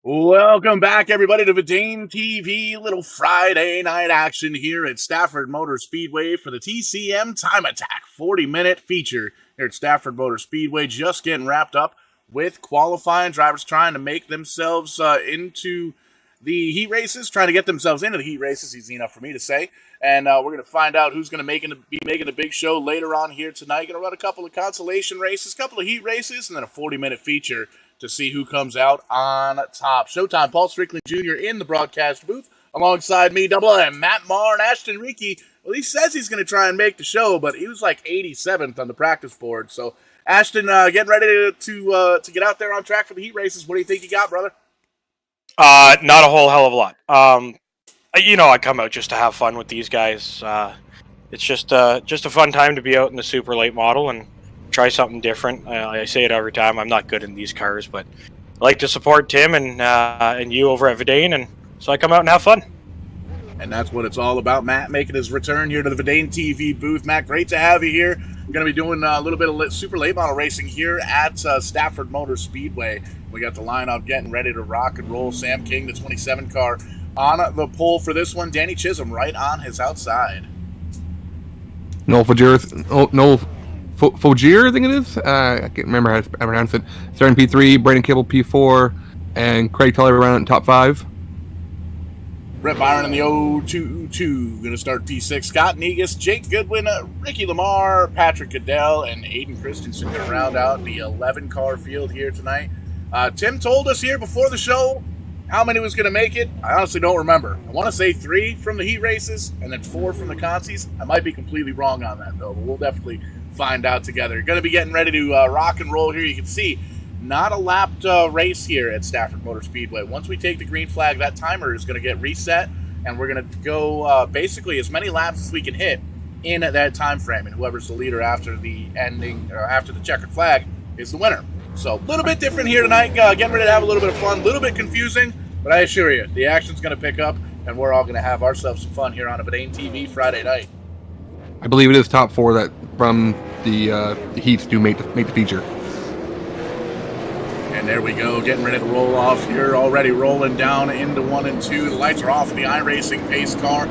Welcome back, everybody, to Vidane TV. Little Friday night action here at Stafford Motor Speedway for the TCM Time Attack 40-minute feature here at Stafford Motor Speedway. Just getting wrapped up with qualifying. Drivers trying to make themselves into the heat races, trying to get themselves into the heat races, easy enough for me to say. And we're going to find out who's going to be making the big show later on here tonight. Going to run a couple of consolation races, a couple of heat races, and then a 40-minute feature to see who comes out on top. Showtime, Paul Strickland Jr. in the broadcast booth. Alongside me, Double M, Matt Marr, and Ashton Reekie. Well, he says he's going to try and make the show, but he was like 87th on the practice board. So, Ashton, getting ready to get out there on track for the heat races. What do you think you got, brother? Not a whole hell of a lot. I come out just to have fun with these guys. It's just a fun time to be out in the super late model and try something different. I say it every time. I'm not good in these cars, but I like to support Tim and you over at Vidane, and so I come out and have fun. And that's what it's all about. Matt making his return here to the Vidane TV booth. Matt, great to have you here. We're going to be doing a little bit of super late model racing here at Stafford Motor Speedway. We got the lineup getting ready to rock and roll. Sam King, the 27 car, on the pole for this one. Danny Chisholm right on his outside. Noel Fogier, I think it is. I can't remember how to pronounce it. Starting P3, Brandon Cable P4, and Craig Tully around in top 5. Brett Byron in the 022. Going to start P6. Scott Negus, Jake Goodwin, Ricky Lamar, Patrick Goodell, and Aiden Christensen going to round out the 11-car field here tonight. Tim told us here before the show how many was going to make it. I honestly don't remember. I want to say 3 from the heat races and then 4 from the consies. I might be completely wrong on that, though, but we'll definitely find out together. Going to be getting ready to rock and roll here. You can see not a lapped race here at Stafford Motor Speedway. Once we take the green flag, that timer is going to get reset, and we're going to go basically as many laps as we can hit in that time frame, and whoever's the leader after the ending or after the checkered flag is the winner. So a little bit different here tonight. Getting ready to have a little bit of fun, a little bit confusing, but I assure you, the action's going to pick up, and we're all going to have ourselves some fun here on a Vidane TV Friday night. I believe it is top 4 that from the heats do make the feature. And there we go, getting ready to roll off here, already rolling down into 1 and 2. The lights are off in the iRACING pace car.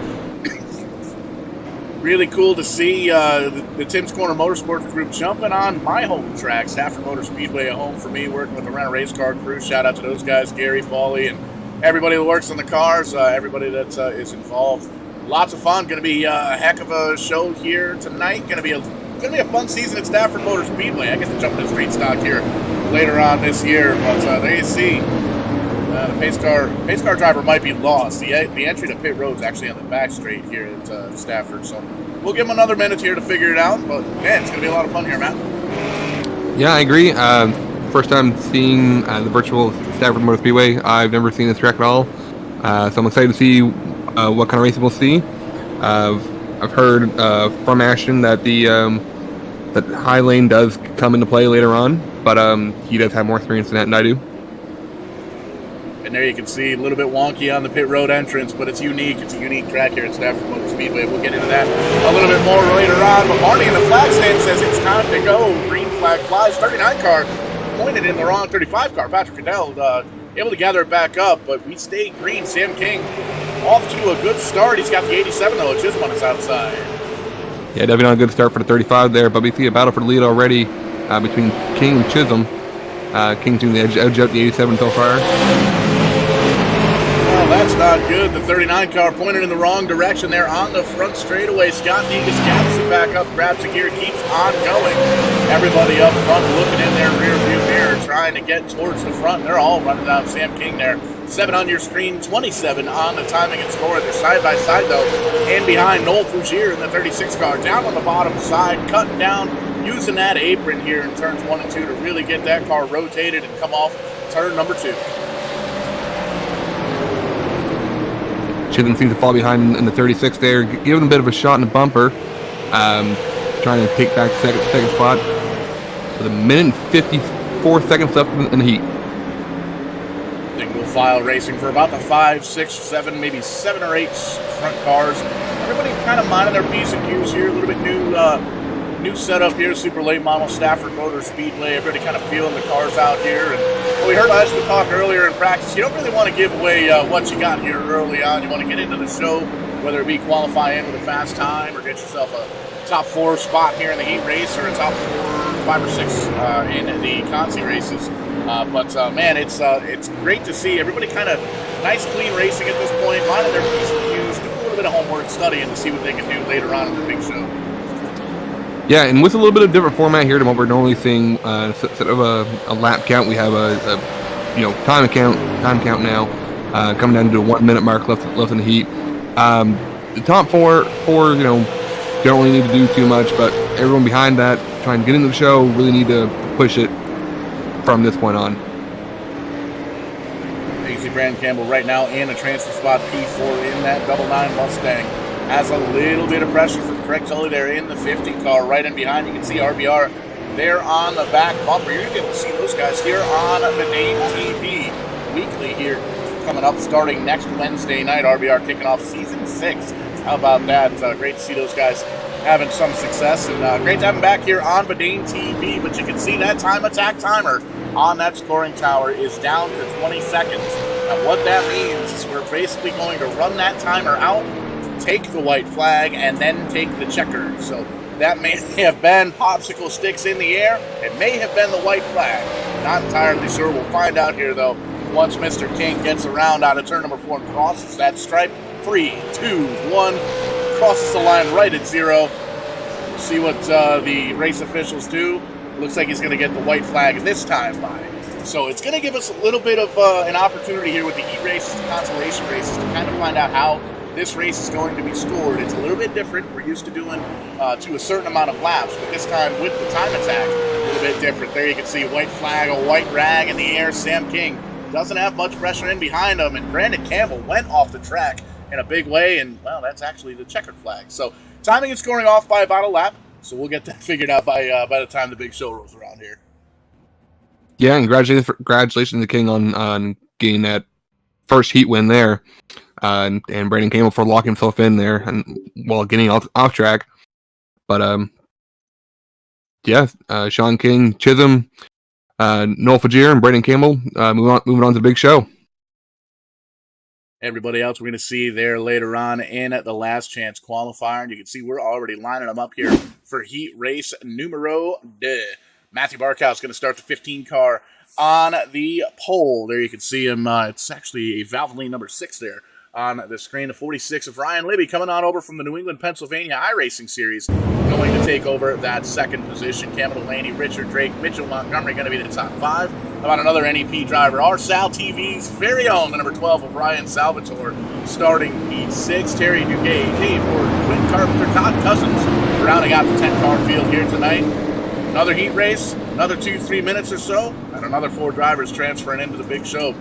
Really cool to see the Tim's Corner Motorsports group jumping on my home track, Stafford Motor Speedway, a home for me, working with the rental race car crew. Shout out to those guys, Gary, Paulie, and everybody that works on the cars, everybody that is involved. Lots of fun. Going to be a heck of a show here tonight. Going to be a fun season at Stafford Motor Speedway. I get to jump in street stock here later on this year, but there you see. The pace car driver might be lost. The entry to pit road is actually on the back straight here at Stafford, so we'll give him another minute here to figure it out. But man, it's going to be a lot of fun here, Matt. Yeah, I agree. First time seeing the virtual Stafford Motor Speedway. I've never seen this track at all, so I'm excited to see what kind of racing we'll see. I've heard from Ashton that that high lane does come into play later on, but he does have more experience in that than I do. And there you can see a little bit wonky on the pit road entrance, but it's unique. It's a unique track here at Stafford Motor Speedway. We'll get into that a little bit more later on. But Marty in the flag stand says it's time to go. Green flag flies. 39 car pointed in the wrong 35 car. Patrick Cadell able to gather it back up, but we stay green. Sam King off to a good start. He's got the 87 though. Chisholm is outside. Yeah, definitely not a good start for the 35 there, but we see a battle for the lead already between King and Chisholm. King's doing the edge up the 87 so far. Well, that's not good. The 39 car pointed in the wrong direction there on the front straightaway. Scott Degas gathers it back up, grabs the gear, keeps on going. Everybody up front looking in their rear view mirror, trying to get towards the front. They're all running down Sam King there. 7 on your screen, 27 on the timing and score. They're side by side though, and behind Noel Fougier in the 36 car, down on the bottom side, cutting down, using that apron here in turns 1 and 2 to really get that car rotated and come off turn number 2. Chisholm seems to fall behind in the 36 there, giving him a bit of a shot in the bumper, trying to take back second spot with 1 minute and 54 seconds left in the heat. Single file racing for about the 5, 6, 7, maybe 7 or 8 front cars. Everybody kind of minding their P's and Q's here. A little bit new setup here, super late model Stafford Motor Speedway. Everybody kind of feeling the cars out here. And we heard Ashley talk earlier in practice. You don't really want to give away what you got here early on. You want to get into the show, whether it be qualify in with a fast time or get yourself a top 4 spot here in the heat race or a top 4, 5 or 6 in the Consi races. Man, it's great to see everybody kind of nice, clean racing at this point, minding their P's and Q's, doing a little bit of homework, studying to see what they can do later on in the big show. Yeah, and with a little bit of different format here than what we're normally seeing, instead of a lap count, we have a time count now, coming down to a 1 minute mark left in the heat. The top four, don't really need to do too much, but everyone behind that, trying to get into the show, really need to push it from this point on. AC Brand Campbell right now in a transfer spot P4 in that 99 Mustang. Has a little bit of pressure from Craig Tully there in the 50 car right in behind. You can see RBR there on the back bumper. You're going to get to see those guys here on Vidane TV weekly here coming up starting next Wednesday night. RBR kicking off season 6. How about that? Great to see those guys having some success, and great to have them back here on Vidane TV. But you can see that time attack timer on that scoring tower is down to 20 seconds. And what that means is we're basically going to run that timer out, take the white flag, and then take the checker. So that may have been popsicle sticks in the air. It may have been the white flag. Not entirely sure. We'll find out here, though, once Mr. King gets around out of turn number 4 and crosses that stripe. 3, 2, 1. Crosses the line right at 0. We'll see what the race officials do. Looks like he's going to get the white flag this time by. So it's going to give us a little bit of an opportunity here with the heat races, the consolation races, to kind of find out how this race is going to be scored. It's a little bit different. We're used to doing to a certain amount of laps, but this time with the time attack, a little bit different. There you can see white flag, a white rag in the air. Sam King doesn't have much pressure in behind him, and Brandon Campbell went off the track in a big way, and, well, that's actually the checkered flag. So timing and scoring off by about a lap, so we'll get that figured out by the time the big show rolls around here. Yeah, and congratulations to King on getting that first heat win there, and Brandon Campbell for locking himself in there and while getting off track. But Sean King, Chisholm, Noel Fagier, and Brandon Campbell moving on to the big show. Everybody else we're going to see there later on in the last chance qualifier. And you can see we're already lining them up here for heat race numero 2. Matthew Barkhouse going to start the 15 car on the pole. There you can see him. It's actually a Valvoline number 6 there on the screen. The 46 of Ryan Libby coming on over from the New England, Pennsylvania iRacing Series, going to take over that second position. Cameron Delaney, Richard Drake, Mitchell Montgomery going to be the top 5. How about another NEP driver? Our Sal TV's very own, the number 12 of Ryan Salvatore, starting P6. Terry Duguay, Dave Horton, Quinn Carpenter, Todd Cousins, rounding out the 10-car field here tonight. Another heat race, another 2-3 minutes or so, and another 4 drivers transferring into the big show.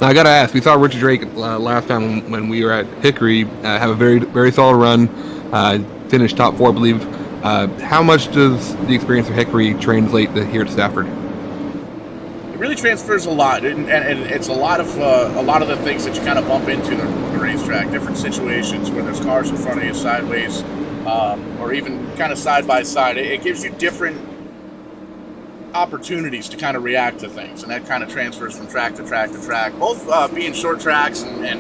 Now, I got to ask, we saw Richard Drake last time when we were at Hickory have a very, very solid run, finished top 4, I believe. How much does the experience of Hickory translate here to Stafford? It really transfers a lot, and it's a lot of the things that you kind of bump into the racetrack, different situations where there's cars in front of you sideways, or even kind of side by side. It gives you different opportunities to kind of react to things, and that kind of transfers from track to track to track, both being short tracks and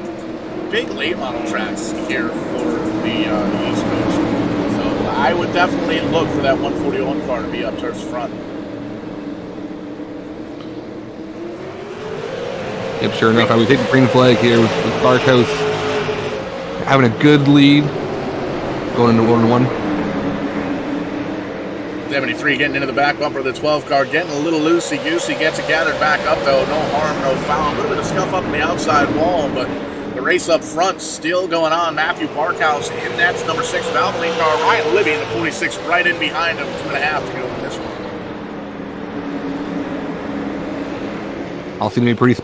big late model tracks here for the East Coast. So I would definitely look for that 141 car to be up towards the front. Yep, sure enough, I would take the green flag here with Barkhouse having a good lead going into 1-1. 73 getting into the back bumper of the 12 car, getting a little loosey-goosey, gets it gathered back up though, no harm, no foul, a little bit of scuff up in the outside wall, but the race up front still going on. Matthew Barkhouse in that number 6 Valvoline car, Ryan Libby in the 46 right in behind him, 2.5 to go in this one. All seem to be pretty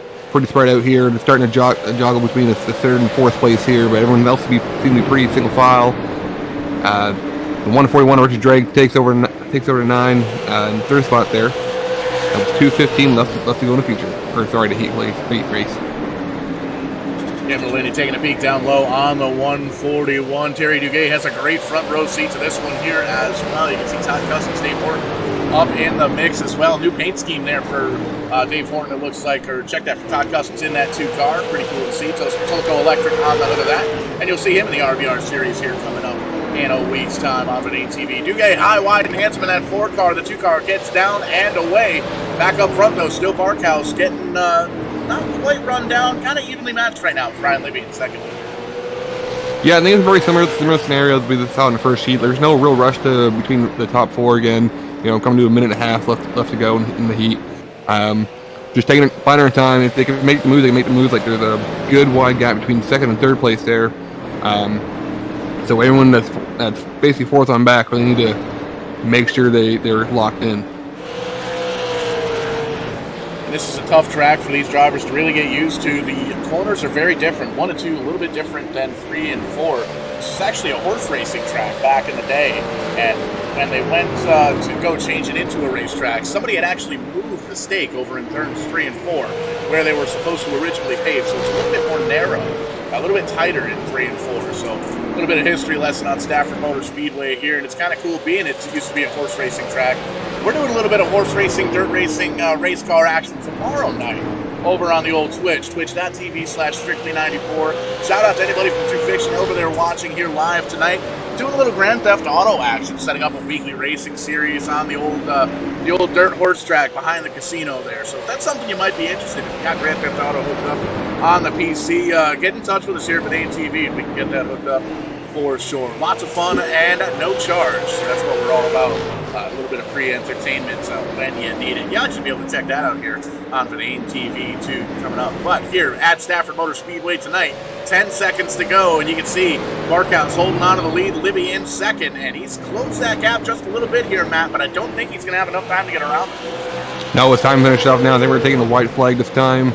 spread out here. They're starting to joggle between the 3rd and 4th place here, but everyone else seem to be pretty single file. The 141 Richard Drake takes over to 9 in 3rd spot there. That was 2:15 left to go in the feature. Or sorry, the heat race. Cameron Delaney taking a peek down low on the 141. Terry Duguay has a great front row seat to this one here as well. You can see Todd Cousins, Dave Horton up in the mix as well. New paint scheme there for Dave Horton, it looks like, or check that for Todd Cousins in that 2 car. Pretty cool to see. Toco Electric on the hood of that. And you'll see him in the RBR series here coming up in a week's time on Vidane TV. Duguay high, wide enhancement in that 4 car. The 2 car gets down and away. Back up front, though, still Barkhouse getting not quite run down. Kind of evenly matched right now with Ryan Libby in second. Yeah, I think it's very similar scenarios we saw in the first heat. There's no real rush between the top 4 again. Coming to a minute and a half left to go in the heat. Just taking it finding our time. If they can make the moves, they can make the moves. Like there's a good wide gap between 2nd and 3rd place there. So everyone that's basically 4th on back really need to make sure they're locked in. And this is a tough track for these drivers to really get used to. The corners are very different. 1 and 2 a little bit different than 3 and 4. This is actually a horse racing track back in the day, and when they went to go change it into a racetrack, somebody had actually moved the stake over in turns 3 and 4 where they were supposed to originally pave, so it's a little bit more narrow, a little bit tighter in 3 and 4. So a little bit of history lesson on Stafford Motor Speedway here, and it's kind of cool being it used to be a horse racing track. We're doing a little bit of horse racing, dirt racing, race car action tomorrow night over on the old Twitch, twitch.tv/strictly94. Shout out to anybody from True Fiction over there watching here live tonight. Doing a little Grand Theft Auto action, setting up a weekly racing series on the old dirt horse track behind the casino there. So if that's something you might be interested in, if you got Grand Theft Auto hooked up on the PC, get in touch with us here at Vidane TV and we can get that hooked up for sure. Lots of fun and no charge. So that's what we're all about. a little bit of free entertainment when you need it. Y'all should be able to check that out here on Vidane TV too, coming up. But here at Stafford Motor Speedway tonight, 10 seconds to go, and you can see Barkhouse holding on to the lead, Libby in second, and he's closed that gap just a little bit here, Matt, but I don't think he's going to have enough time to get around. No, it's time to finish off now. They were taking the white flag this time.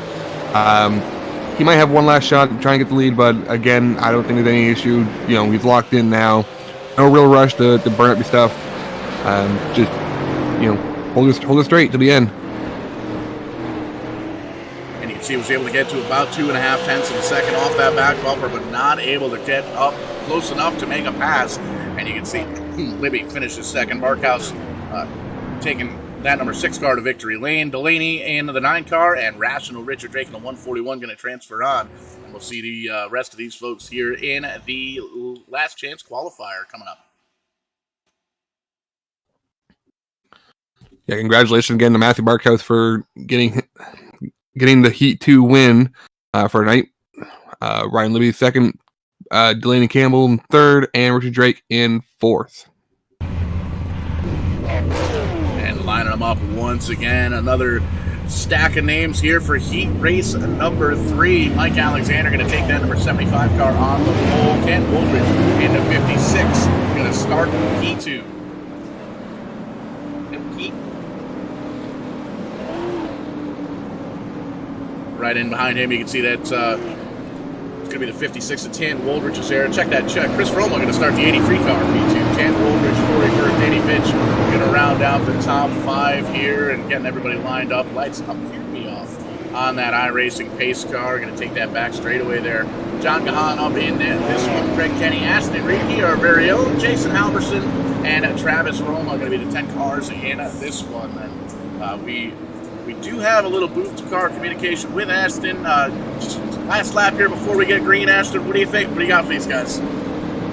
He might have one last shot trying to get the lead, but again, I don't think there's any issue. You know, he's locked in now. No real rush to burn up your stuff. Just, you know, hold it straight to the end. And you can see he was able to get to about 2.5 tenths of a second off that back bumper, but not able to get up close enough to make a pass. And you can see Libby finishes second. Barkhouse taking that number 6 car to victory lane. Delaney in the 9 car, and Rational Richard Drake in the 141 going to transfer on. And we'll see the rest of these folks here in the last chance qualifier coming up. Yeah, congratulations again to Matthew Barkhouse for getting the Heat 2 win for tonight. Ryan Libby second, Delaney Campbell in third, and Richard Drake in fourth. Lining them up once again. Another stack of names here for Heat Race number 3. Mike Alexander going to take that number 75 car on the pole. Ken Woolridge into 56. Going to start P2. Right in behind him, you can see that it's going to be the 56 to 10. Woolridge is there. Check that check. Chris Roma going to start the 83 car. P2. 10 Woolridge, Corey Burke, Danny Fitch going to round out the top 5 here and getting everybody lined up. Lights up here me off on that iRacing pace car. Going to take that back straightaway there. John Gahan up in this one. Craig Kenny, Aston Reiki, our very own Jason Halverson, and Travis Roma going to be the 10 cars in this one. And we do have a little booth car communication with Aston. Last lap here before we get green. Aston, what do you think? What do you got for these guys?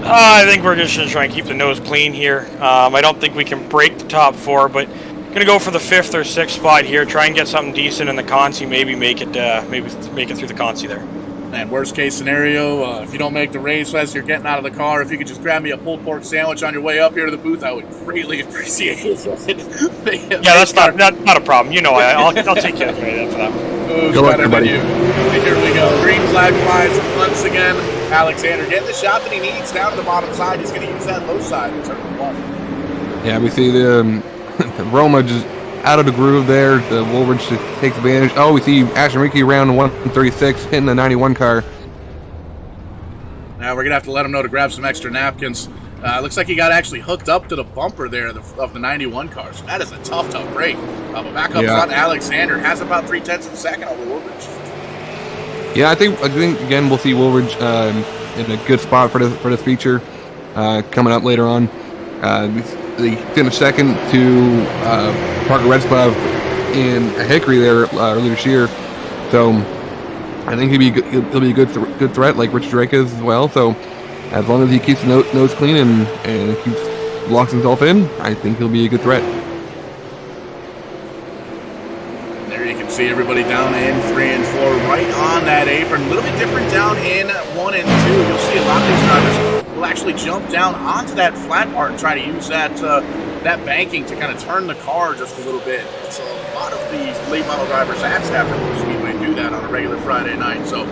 I think we're just going to try and keep the nose clean here. I don't think we can break the top 4, but going to go for the 5th or 6th spot here. Try and get something decent in the Consi. Maybe make it through the Consi there. And worst case scenario, if you don't make the race as you're getting out of the car, if you could just grab me a pulled pork sandwich on your way up here to the booth, I would greatly appreciate it. Yeah, that's not a problem. You know, I'll take care of it for that. Good luck, everybody. Here we go. Green flag flies once again. Alexander getting the shot that he needs down to the bottom side. He's going to use that low side in turn 1. Yeah, we see the Roma just out of the groove there. The Woolridge takes advantage. Oh, we see Ashton Ricky around 136 hitting the 91 car. Now we're going to have to let him know to grab some extra napkins. Looks like he got actually hooked up to the bumper there of the 91 car. So that is a tough break. But back up front, Alexander has about 3/10 of a second over Woolridge. Yeah, I think again we'll see Woolridge in a good spot for this feature coming up later on. They finished second to Parker Redsclav in a Hickory there earlier this year, so I think he'll be a good threat like Richard Drake is as well. So as long as he keeps the nose clean and locks himself in, I think he'll be a good threat. There you can see everybody down in 3 and 4, right on that apron. A little bit different down in 1 and 2. You'll see a lot of these drivers will actually jump down onto that flat part and try to use that banking to kind of turn the car just a little bit. So a lot of these late model drivers at Stafford Motor Speedway do that on a regular Friday night. So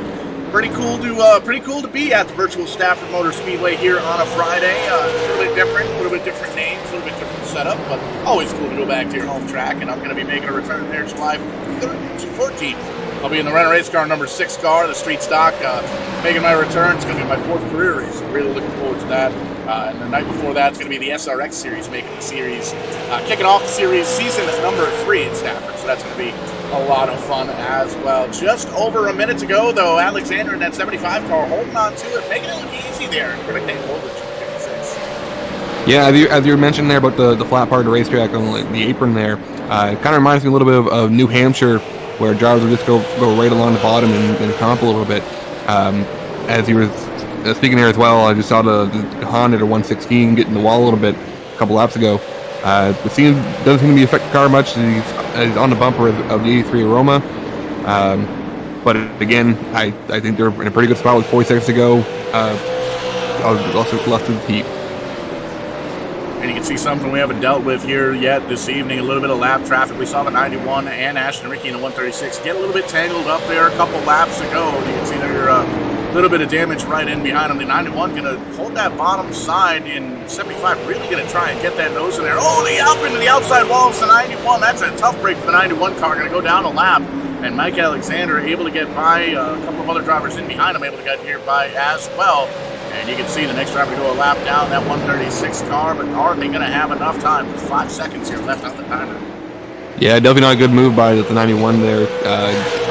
pretty cool to be at the virtual Stafford Motor Speedway here on a Friday. A little bit different names, a little bit different setup, but always cool to go back to your home track. And I'm going to be making a return there July 14th. I'll be in the rental race car number 6 car, the street stock, making my return. It's going to be my 4th career race. I'm really looking forward to that. And the night before that, it's going to be the SRX series, making the series, kicking off the series season number 3 in Stafford. So that's going to be a lot of fun as well. Just over a minute to go, though. Alexander in that 75 car holding on to it, making it look easy there for the King Woolridge 56. Yeah, as you were mentioning there about the flat part of the racetrack on the apron there, it kind of reminds me a little bit of New Hampshire, where drivers would just go right along the bottom and comp a little bit. As you were speaking here as well, I just saw the Honda at 116 getting the wall a little bit a couple laps ago. It doesn't seem to be affect the car much. He's on the bumper of the 83 Aroma. But again, I think they're in a pretty good spot with 40 seconds to go. Also left to the heat. And you can see something we haven't dealt with here yet this evening, a little bit of lap traffic. We saw the 91 and Ashton Ricky in the 136 get a little bit tangled up there a couple laps ago. You can see there a little bit of damage right in behind them. The 91 going to hold that bottom side, in 75 really going to try and get that nose in there. Oh, the up into the outside wall of the 91. That's a tough break for the 91 car. Going to go down a lap. And Mike Alexander able to get by, a couple of other drivers in behind him able to get here by as well. And you can see the next driver go a lap down that 136 car, but are they going to have enough time? There's 5 seconds here left on the timer. Yeah, definitely not a good move by the 91 there.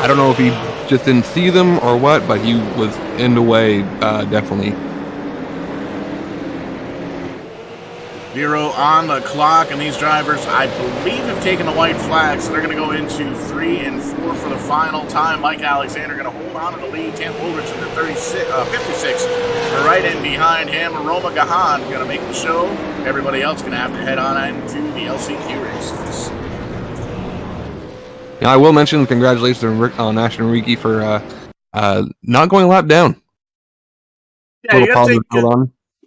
I don't know if he just didn't see them or what, but he was in the way, definitely. 0 on the clock, and these drivers, I believe, have taken the white flag, so they're going to go into 3 and 4 for the final time. Mike Alexander going to hold on to the lead. Tam Woolridge in the 56, right in behind him. Roma Gahan going to make the show. Everybody else going to have to head on into the LCQ races. Yeah, I will mention congratulations on Ashton Ricky for not going a lap down. Yeah, you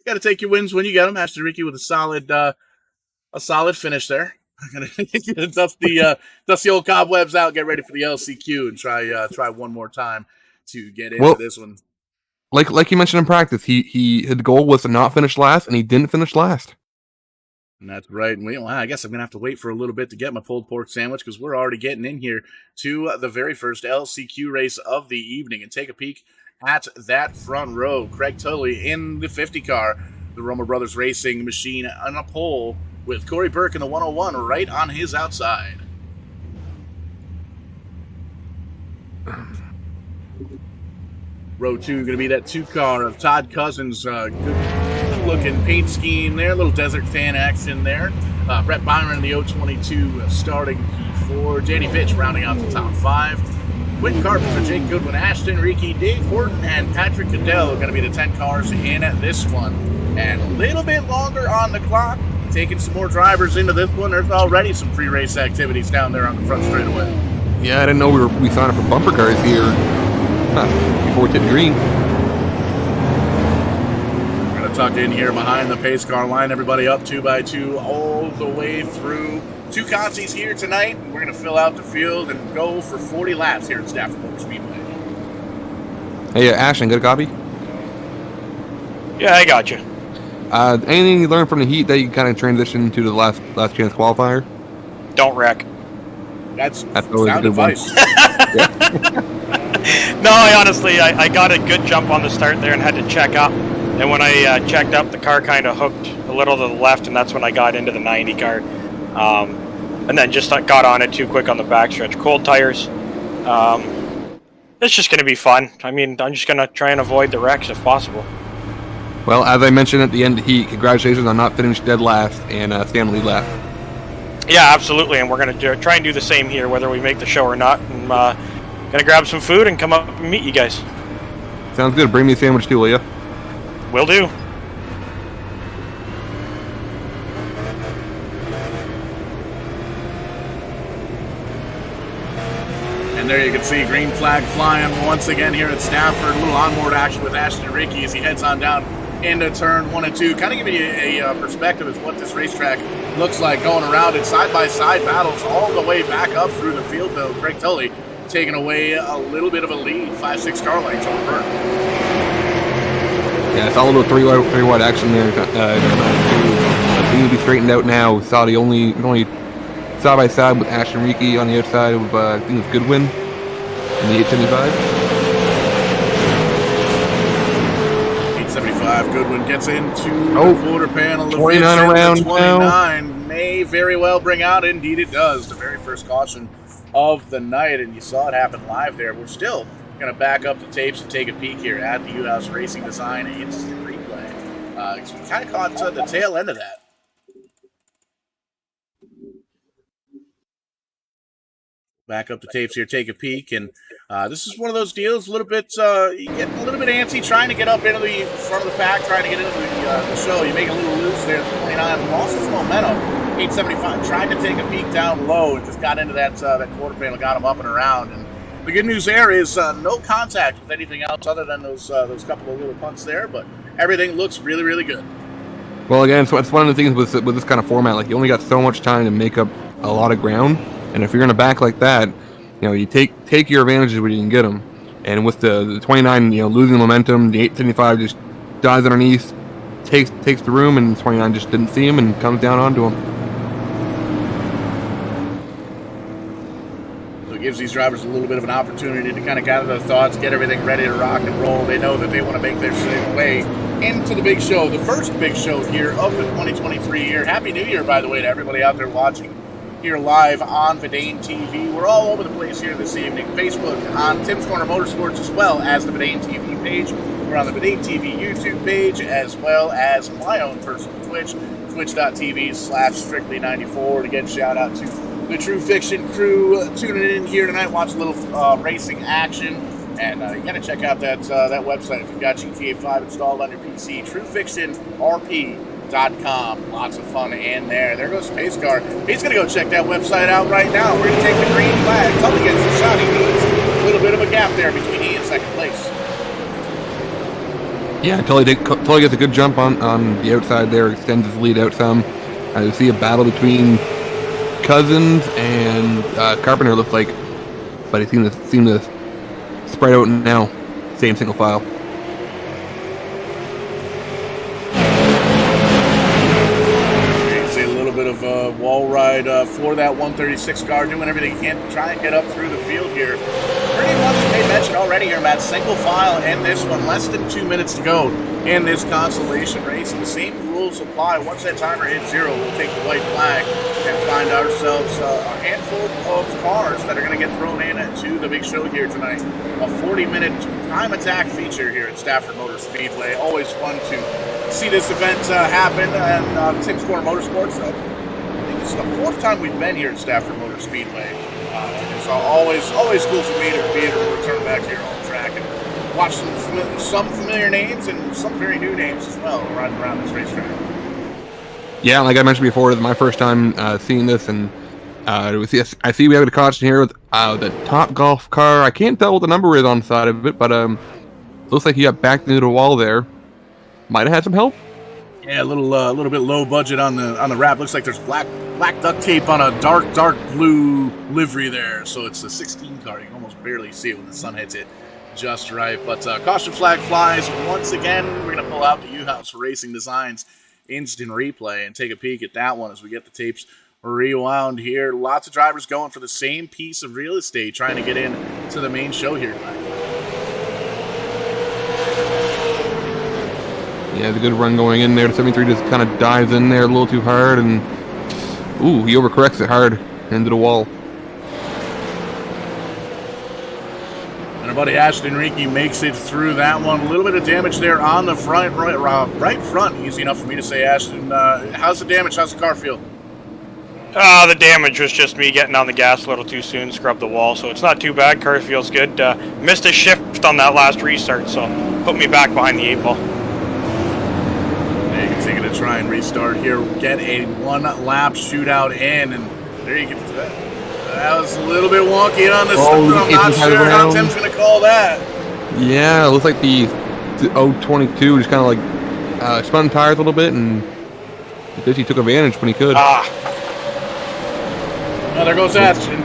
got to take your wins when you get them. Ashton Ricky with a solid finish there. Dust the old cobwebs out, get ready for the LCQ, and try one more time to get into this one. Like you mentioned in practice, his goal was to not finish last, and he didn't finish last. And that's right. And I guess I'm going to have to wait for a little bit to get my pulled pork sandwich, because we're already getting in here to the very first LCQ race of the evening. And take a peek at that front row. Craig Tully in the 50 car, the Roma Brothers Racing machine on a pole, with Corey Burke in the 101 right on his outside. Row 2 going to be that 2 car of Todd Cousins. Good looking paint scheme there, a little desert tan action there. Brett Byron in the 022 starting P4. Danny Fitch rounding out the top 5. Quentin Carpenter, Jake Goodwin, Ashton Ricky, Dave Horton, and Patrick Cadell are going to be the 10 cars in this one. And a little bit longer on the clock, taking some more drivers into this one. There's already some free race activities down there on the front straightaway. Yeah, I didn't know we signed up for bumper cars here before it hit green. We're going to tuck in here behind the pace car line, everybody up 2 by 2 all the way through. 2 consies here tonight. We're going to fill out the field and go for 40 laps here at Stafford Motor Speedway. Hey, Ashton, got a copy? Yeah, I got you. Anything you learned from the heat that you kind of transitioned to the last chance qualifier? Don't wreck. That's sound advice. No, I got a good jump on the start there and had to check up. And when I checked up, the car kind of hooked a little to the left, and that's when I got into the 90 car. And then just got on it too quick on the backstretch. Cold tires. It's just going to be fun. I mean, I'm just going to try and avoid the wrecks if possible. Well, as I mentioned at the end of the heat, congratulations on not finishing dead last and staying on the lead lap. Yeah, absolutely, and we're going to try and do the same here, whether we make the show or not. I'm going to grab some food and come up and meet you guys. Sounds good. Bring me a sandwich too, will you? Will do. And there you can see green flag flying once again here at Stafford. A little onboard action with Ashton Ricky as he heads on down into turn 1 and 2. Kind of giving you a perspective of what this racetrack looks like going around in side-by-side battles all the way back up through the field, though. Craig Tully taking away a little bit of a lead, 5-6 car lengths on Burke. Yeah, it's all a little three-wide action there. Seems to be straightened out now. Saw the only side-by-side with Ashton Ricky on the outside of, I think it was Goodwin in the 875. 875, Goodwin gets into the quarter panel. 29 around 29 now. May very well bring out, indeed it does, the very first caution of the night, and you saw it happen live there. We're still going to back up the tapes and take a peek here at the iRACING Design Instant Replay. We kind of caught the tail end of that. Back up the tapes here, take a peek, and this is one of those deals. A little bit, you get a little bit antsy trying to get up into the front of the pack, trying to get into the show. You make a little loose there, and lost his momentum. 875 tried to take a peek down low and just got into that quarter panel, got him up and around. And the good news there is no contact with anything else other than those couple of little punts there, but everything looks really, really good. Well, again, so it's one of the things with this kind of format. Like, you only got so much time to make up a lot of ground, and if you're in a back like that, you take your advantages where you can get them. And with the 29, losing the momentum, the 875 just dives underneath, takes the room, and 29 just didn't see him and comes down onto him. So it gives these drivers a little bit of an opportunity to kind of gather their thoughts, get everything ready to rock and roll. They know that they want to make their way into the big show, the first big show here of the 2023 year. Happy New Year, by the way, to everybody out there watching here live on Vidane TV. We're all over the place here this evening. Facebook, on Tim's Corner Motorsports, as well as the Vidane TV page. We're on the Vidane TV YouTube page, as well as my own personal Twitch, twitch.tv/strictly94. Again, shout out to the True Fiction crew tuning in here tonight, watch a little racing action. And you got to check out that website if you've got GTA 5 installed on your PC, TrueFictionRP.com. Lots of fun in there. There goes Space Car. He's going to go check that website out right now. We're going to take the green flag. Tully gets the shot he needs. A little bit of a gap there between he and second place. Yeah, Tully gets a good jump on the outside there, extends his lead out some. You see a battle between Cousins and Carpenter, looks like, but he seemed to spread out now, same single file. See a little bit of a wall ride for that 136 car, doing everything he can to try and get up through the field here. Pretty much made mention already here, Matt, single file in this one, less than 2 minutes to go in this consolation race. And the same rules apply. Once that timer hits 0, we'll take the white flag and find ourselves a handful of cars that are going to get thrown in to the big show here tonight. A 40-minute time attack feature here at Stafford Motor Speedway. Always fun to see this event happen. And Tim's Corner Motorsports, I think this is the 4th time we've been here at Stafford Motor Speedway. It's always cool for me to be able to return back here on the track and watch some familiar names and some very new names as well riding around this racetrack. Yeah, like I mentioned before, this is my first time seeing this, and I see we have a caution here with the Top Golf car. I can't tell what the number is on the side of it, but looks like he got backed into the wall there. Might have had some help. Yeah, a little bit low budget on the wrap. Looks like there's black duct tape on a dark blue livery there. So it's a 16 car. You can almost barely see it when the sun hits it just right. But caution flag flies once again. We're gonna pull out the U-House Racing Designs instant replay and take a peek at that one as we get the tapes rewound here. Lots of drivers going for the same piece of real estate, trying to get in to the main show here tonight. Yeah, the good run going in there. The 73 just kind of dives in there a little too hard, and ooh, he overcorrects it hard into the wall. And our buddy Ashton Ricky makes it through that one. A little bit of damage there on the front, right front. Easy enough for me to say, Ashton. How's the damage? How's the car feel? The damage was just me getting on the gas a little too soon, scrubbed the wall, so it's not too bad. Car feels good. Missed a shift on that last restart, so put me back behind the 8 ball. You can take it to try and restart here. Get a 1-lap shootout in, and there you can. That was a little bit wonky on this. I'm not sure how Tim's going to call that. Yeah, it looks like the 022 just kind of like spun tires a little bit, and he took advantage when he could. Oh, there goes Ashton.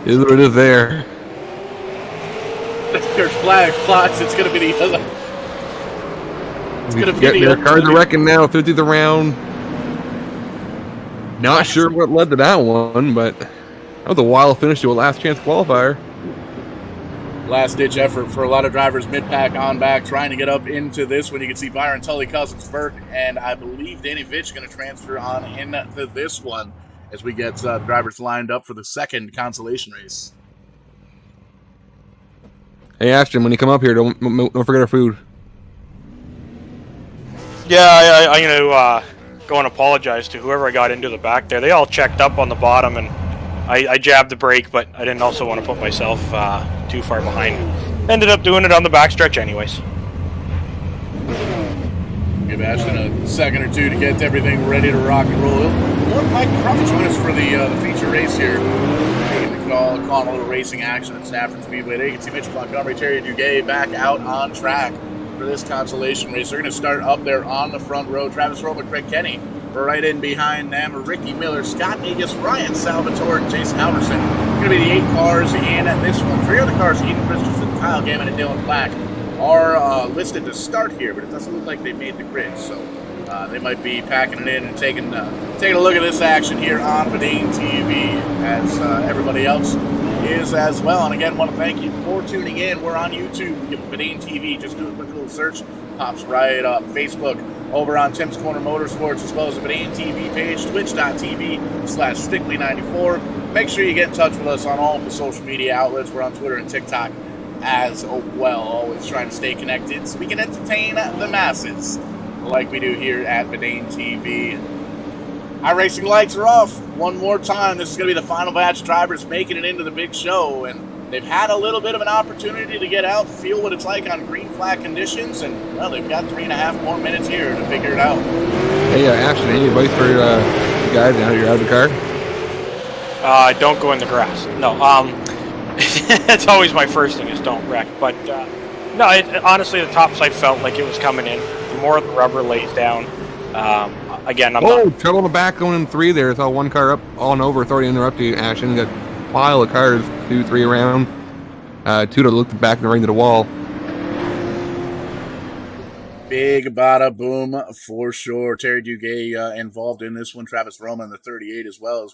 Is what it is there. There's flag flies. It's going to be the other. It's going to be the other. Cars are wrecking now. 50th around. Not sure what led to that one, but that was a wild finish to a last chance qualifier. Last ditch effort for a lot of drivers, mid-pack on back, trying to get up into this one. You can see Byron Tully, Cousins, Burke, and I believe Danny Vitch going to transfer on into this one as we get drivers lined up for the second consolation race. Hey Ashton, when you come up here, don't forget our food. Yeah, I'm going to go and apologize to whoever I got into the back there. They all checked up on the bottom, and I jabbed the brake, but I didn't also want to put myself too far behind. Ended up doing it on the backstretch anyways. Give Ashton a second or two to get everything ready to rock and roll. Or Mike probably join us for the feature race here. Calling a little racing action at Stafford Speedway. There you can see Mitch Montgomery, Terry Duguay back out on track for this consolation race. They're going to start up there on the front row. Travis Roman, Craig Kenny, right in behind them. Ricky Miller, Scott Negus, Ryan Salvatore, and Jason Halverson. Going to be the 8 cars in this one. 3 other cars, Eden Christensen, Kyle Gammon, and Dylan Black, are listed to start here, but it doesn't look like they made the grid, so they might be packing it in and taking a look at this action here on Vidane TV, as everybody else is as well. And again, want to thank you for tuning in. We're on YouTube, Vidane TV. Just do a quick little search, pops right up. Facebook, over on Tim's Corner Motorsports, as well as the Vidane TV page, twitch.tv/Stickley94. Make sure you get in touch with us on all of the social media outlets. We're on Twitter and TikTok as well. Always trying to stay connected so we can entertain the masses like we do here at Vidane TV. iRacing lights are off one more time. This is going to be the final batch of drivers making it into the big show, and they've had a little bit of an opportunity to get out, feel what it's like on green flag conditions, and well, they've got 3.5 more minutes here to figure it out. Hey, Ashton, any advice for the guys now you're out of the car? Don't go in the grass. No, that's always my first thing, is don't wreck. But no, honestly, the top side felt like it was coming in. The more the rubber lays down, again, I'm not... trouble in the back going in 3 there. Saw one car up on over. It's already interrupted you, Ashton. Got a pile of cars, 2, 3 around. 2 to look back and ring to the wall. Big bada boom for sure. Terry Duguay involved in this one. Travis Roman, the 38 as well as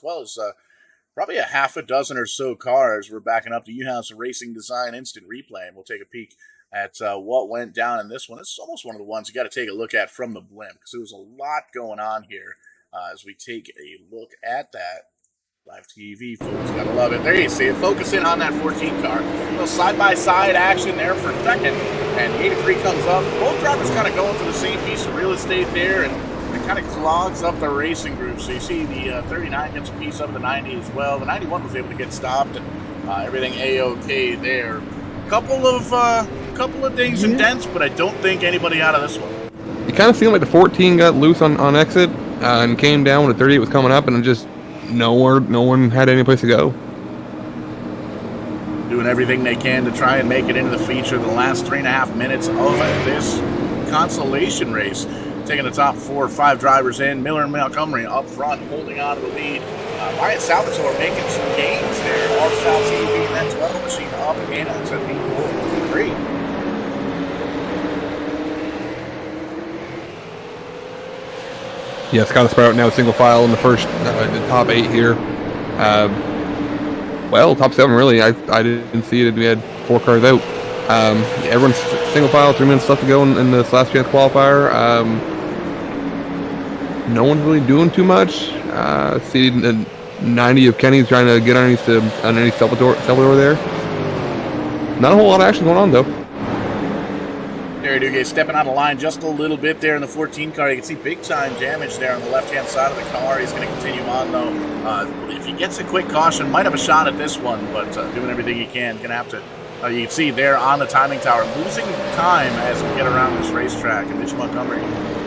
probably a half a dozen or so cars. We're backing up to U-House Racing Design Instant Replay, and we'll take a peek at what went down in this one. This is almost one of the ones you got to take a look at from the blimp, because there was a lot going on here as we take a look at that. Live TV, folks, gotta love it. There you see it. Focus in on that 14 car. A little side-by-side action there for second, and 83 comes up. Both drivers kind of going for the same piece of real estate there, and it kind of clogs up the racing group. So you see the 39 gets a piece of the 90 as well. The 91 was able to get stopped, and everything A-OK there. Couple of dings and dents, but I don't think anybody out of this one. It kind of seemed like the 14 got loose on exit and came down when the 38 was coming up, and just no one had any place to go. Doing everything they can to try and make it into the feature. The last 3.5 minutes of this consolation race. Taking the top 4 or 5 drivers in. Miller and Montgomery up front, holding on to the lead. Ryan Salvatore making some gains there. All-Style TV and that 12 machine up in to P4 3. Yeah, Scott Sprout now single file in the first, the top 8 here. Well, top 7 really. I didn't see it. We had 4 cars out. Everyone's single file, 3 minutes left to go in this last chance qualifier. No one's really doing too much. See 90 of Kenny's trying to get underneath Salvatore there. Not a whole lot of action going on though. Terry Duguay stepping out of line just a little bit there in the 14 car. You can see big time damage there on the left-hand side of the car. He's going to continue on, though. If he gets a quick caution, might have a shot at this one, but doing everything he can. Going to have to, you can see there on the timing tower, losing time as we get around this racetrack. And Mitch Montgomery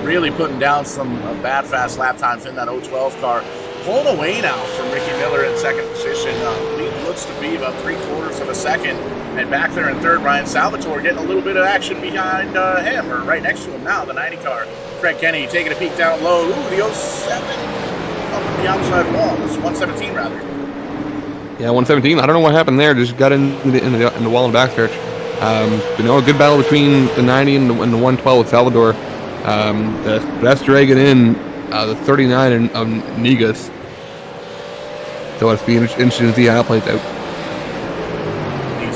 really putting down some bad fast lap times in that 012 car. Pulling away now from Ricky Miller in second position. Lead looks to be about 3/4 of a second. And back there in third, Ryan Salvatore getting a little bit of action behind him, or right next to him now, the 90 car. Craig Kenny taking a peek down low. Ooh, the 07 up on the outside wall. It's 117 rather. Yeah, 117. I don't know what happened there. Just got in the wall in the backstretch. A good battle between the 90 and the 112 with Salvador. That's dragging in the 39 of Negus. So it's being interesting to see how it plays out.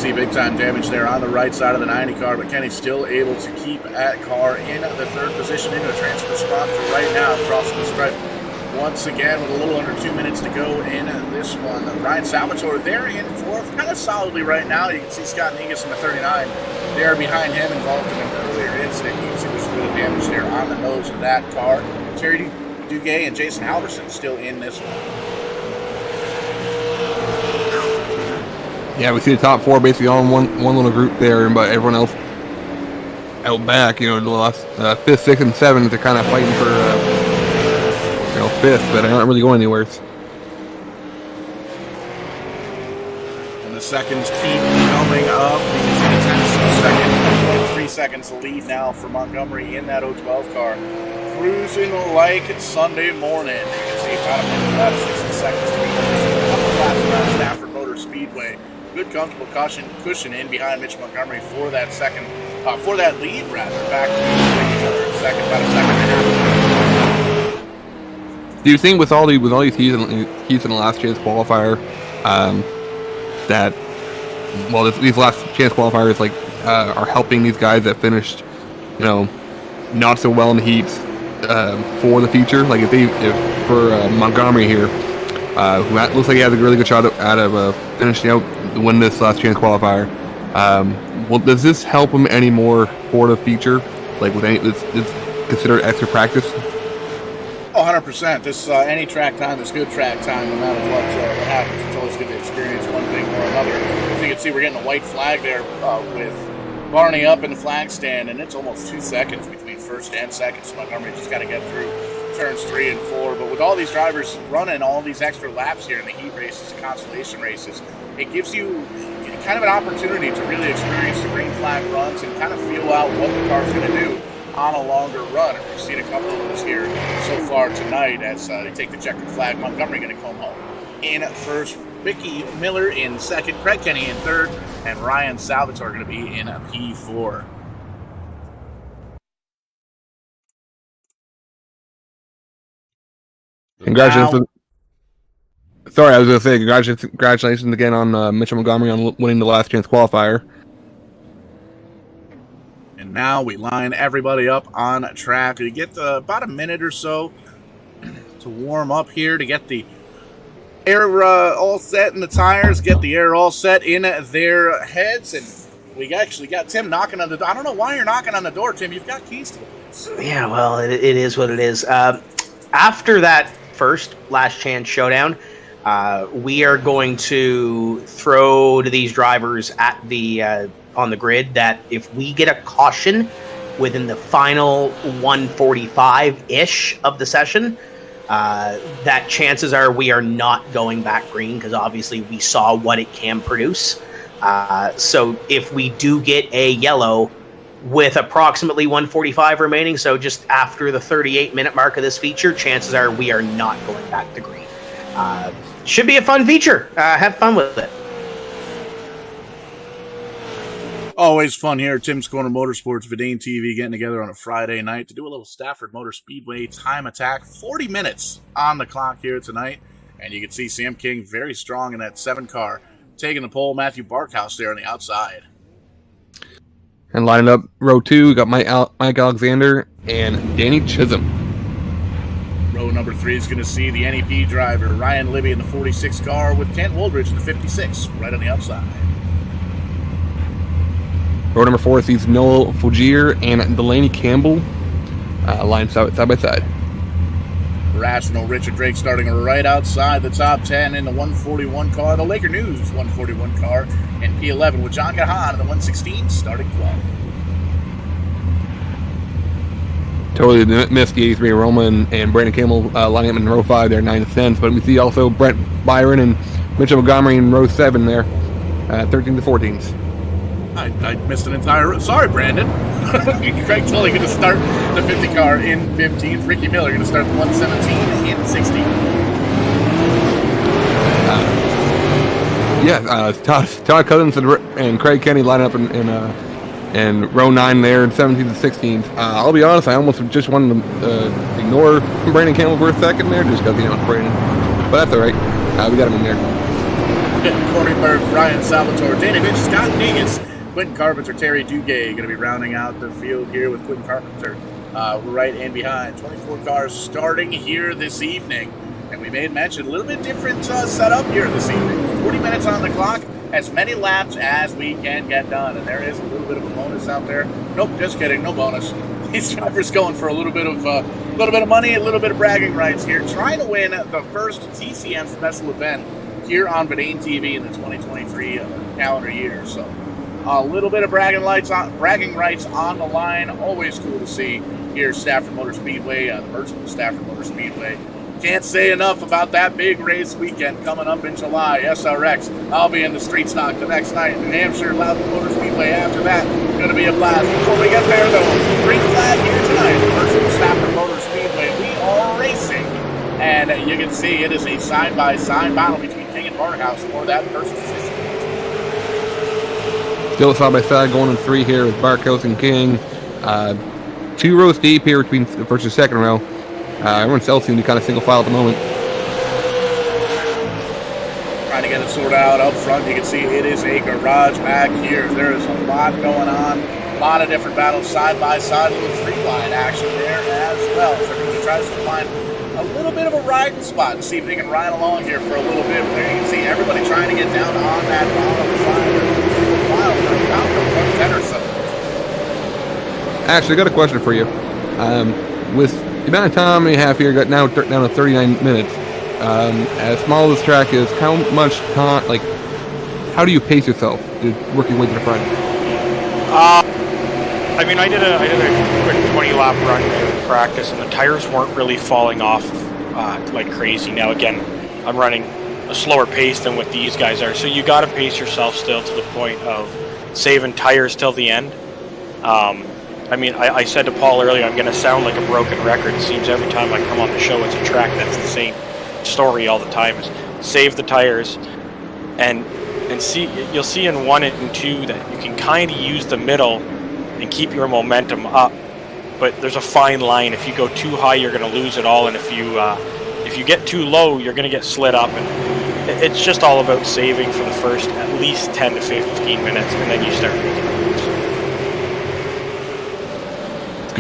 See big time damage there on the right side of the 90 car, but Kenny's still able to keep that car in the third position in a transfer spot for right now, crossing the stripe once again with a little under 2 minutes to go in this one. Ryan Salvatore there in fourth, kind of solidly right now. You can see Scott Negus in the 39 there behind him, involved in an earlier incident. You can see there's a bit of damage there on the nose of that car. Terry Duguay and Jason Halverson still in this one. Yeah, we see the top 4 basically all in one little group there, but everyone else out back. The last 5th, 6th, and 7th, they're kind of fighting for 5th, but they're not really going anywhere. And the seconds keep coming up. You can see the 10th second and 3 seconds lead now for Montgomery in that 012 car. Cruising like Sunday morning. You can see about 60 seconds to be a couple laps around Stafford Motor Speedway. Good comfortable cushion in behind Mitch Montgomery for that lead rather. Back to second, about a second and a half. Do you think with all these heats in the last chance qualifier, that these last chance qualifiers are helping these guys that finished, not so well in the heats for the feature? Like if for Montgomery here, who looks like he has a really good shot out of finishing out to win this last chance qualifier. Does this help him any more for the feature? Like with this considered extra practice? 100%. This any track time is good track time, no matter what happens. It's always good to experience one thing or another. As you can see, we're getting a white flag there with Barney up in the flag stand, and it's almost 2 seconds between first and second. So Montgomery just got to get through turns 3 and 4. But with all these drivers running all these extra laps here in the heat races and consolation races, it gives you kind of an opportunity to really experience the green flag runs and kind of feel out what the car's going to do on a longer run. And we've seen a couple of those here so far tonight as they take the checkered flag. Montgomery going to come home in first, Ricky Miller in second, Craig Kenny in third, and Ryan Salvatore going to be in P4. Congratulations. Sorry, I was going to say congratulations again on Mitchell Montgomery on winning the last chance qualifier. And now we line everybody up on track. We get about a minute or so to warm up here to get the air all set in the tires, get the air all set in their heads. And we actually got Tim knocking on the door. I don't know why you're knocking on the door, Tim. You've got keys to the place. Yeah, well, it is what it is. After that first last chance showdown, we are going to throw to these drivers at the on the grid that if we get a caution within the final 145-ish of the session, that chances are we are not going back green, because obviously we saw what it can produce. So if we do get a yellow with approximately 145 remaining, so just after the 38-minute mark of this feature, chances are we are not going back to green. Should be a fun feature. Have fun with it. Always fun here. Tim's Corner Motorsports, Vidane TV getting together on a Friday night to do a little Stafford Motor Speedway time attack. 40 minutes on the clock here tonight. And you can see Sam King very strong in that 7 car. Taking the pole, Matthew Barkhouse there on the outside. And lining up row 2, we got Mike Alexander and Danny Chisholm. Row number 3 is going to see the NEP driver, Ryan Libby in the 46 car with Kent Woldridge in the 56, right on the outside. Row number 4 sees Noel Fugier and Delaney Campbell lined side by side. Rational Richard Drake starting right outside the top 10 in the 141 car. The Laker News 141 car and P11 with John Gahan in the 116 starting 12. Totally missed the 83 Roma and Brandon Campbell lining up in row 5 there, 9 cents. But we see also Brent Byron and Mitchell Montgomery in row 7 there, 13 to 14s. I missed an entire... Sorry, Brandon. Craig Tully going to start the 50 car in 15th. Ricky Miller going to start the 117 in 16th. Todd Cousins and Craig Kenny line up in row 9 there, 17 to 16th. I'll be honest, I almost just wanted to ignore Brandon Campbell for a second there, just because, it's Brandon. But that's all right. We got him in there. Corey Burke, Ryan Salvatore, Danny Mitch, Scott Negus, Quentin Carpenter, Terry Duguay going to be rounding out the field here with Quentin Carpenter right in behind. 24 cars starting here this evening. And we made mention a little bit different setup here this evening. 40 minutes on the clock, as many laps as we can get done. And there is a little bit of a bonus out there. Nope, just kidding, no bonus. These drivers going for a little bit of money, a little bit of bragging rights here, trying to win the first TCM special event here on Vidane TV in the 2023 calendar year. So a little bit of bragging rights on the line. Always cool to see here at Stafford Motor Speedway, the virtual Stafford Motor Speedway. Can't say enough about that big race weekend coming up in July. SRX, I'll be in the street stock the next night. New Hampshire, Loudon Motor Speedway after that. Going to be a blast. Before we get there, though, green flag here tonight versus Stafford Motor Speedway. We are racing, and you can see it is a side-by-side battle between King and Barnhouse for that first position. Still side-by-side going in 3 here with Barkhouse and King. 2 rows deep here between the first and second row. Everyone's else seems to be kind of single file at the moment. Trying to get it sorted out up front. You can see it is a garage back here. There is a lot going on. A lot of different battles side by side. A little 3-line action there as well. So everybody tries to find a little bit of a riding spot and see if they can ride along here for a little bit. But there you can see everybody trying to get down on that bottom side of the single file for about the front 10 or so. Actually, I got a question for you. With the amount of time we have here, got now down to 39 minutes. As small as this track is, how much time, like, how do you pace yourself to work your way to the front? I mean, I did a quick 20-lap run in practice, and the tires weren't really falling off like crazy. Now, again, I'm running a slower pace than what these guys are, so you got to pace yourself still to the point of saving tires till the end. I mean, I said to Paul earlier, I'm going to sound like a broken record. It seems every time I come on the show, it's a track that's the same story all the time. Is save the tires, and see, you'll see in 1 and 2 that you can kind of use the middle and keep your momentum up, but there's a fine line. If you go too high, you're going to lose it all, and if you get too low, you're going to get slid up. And it's just all about saving for the first at least 10 to 15 minutes, and then you start making it.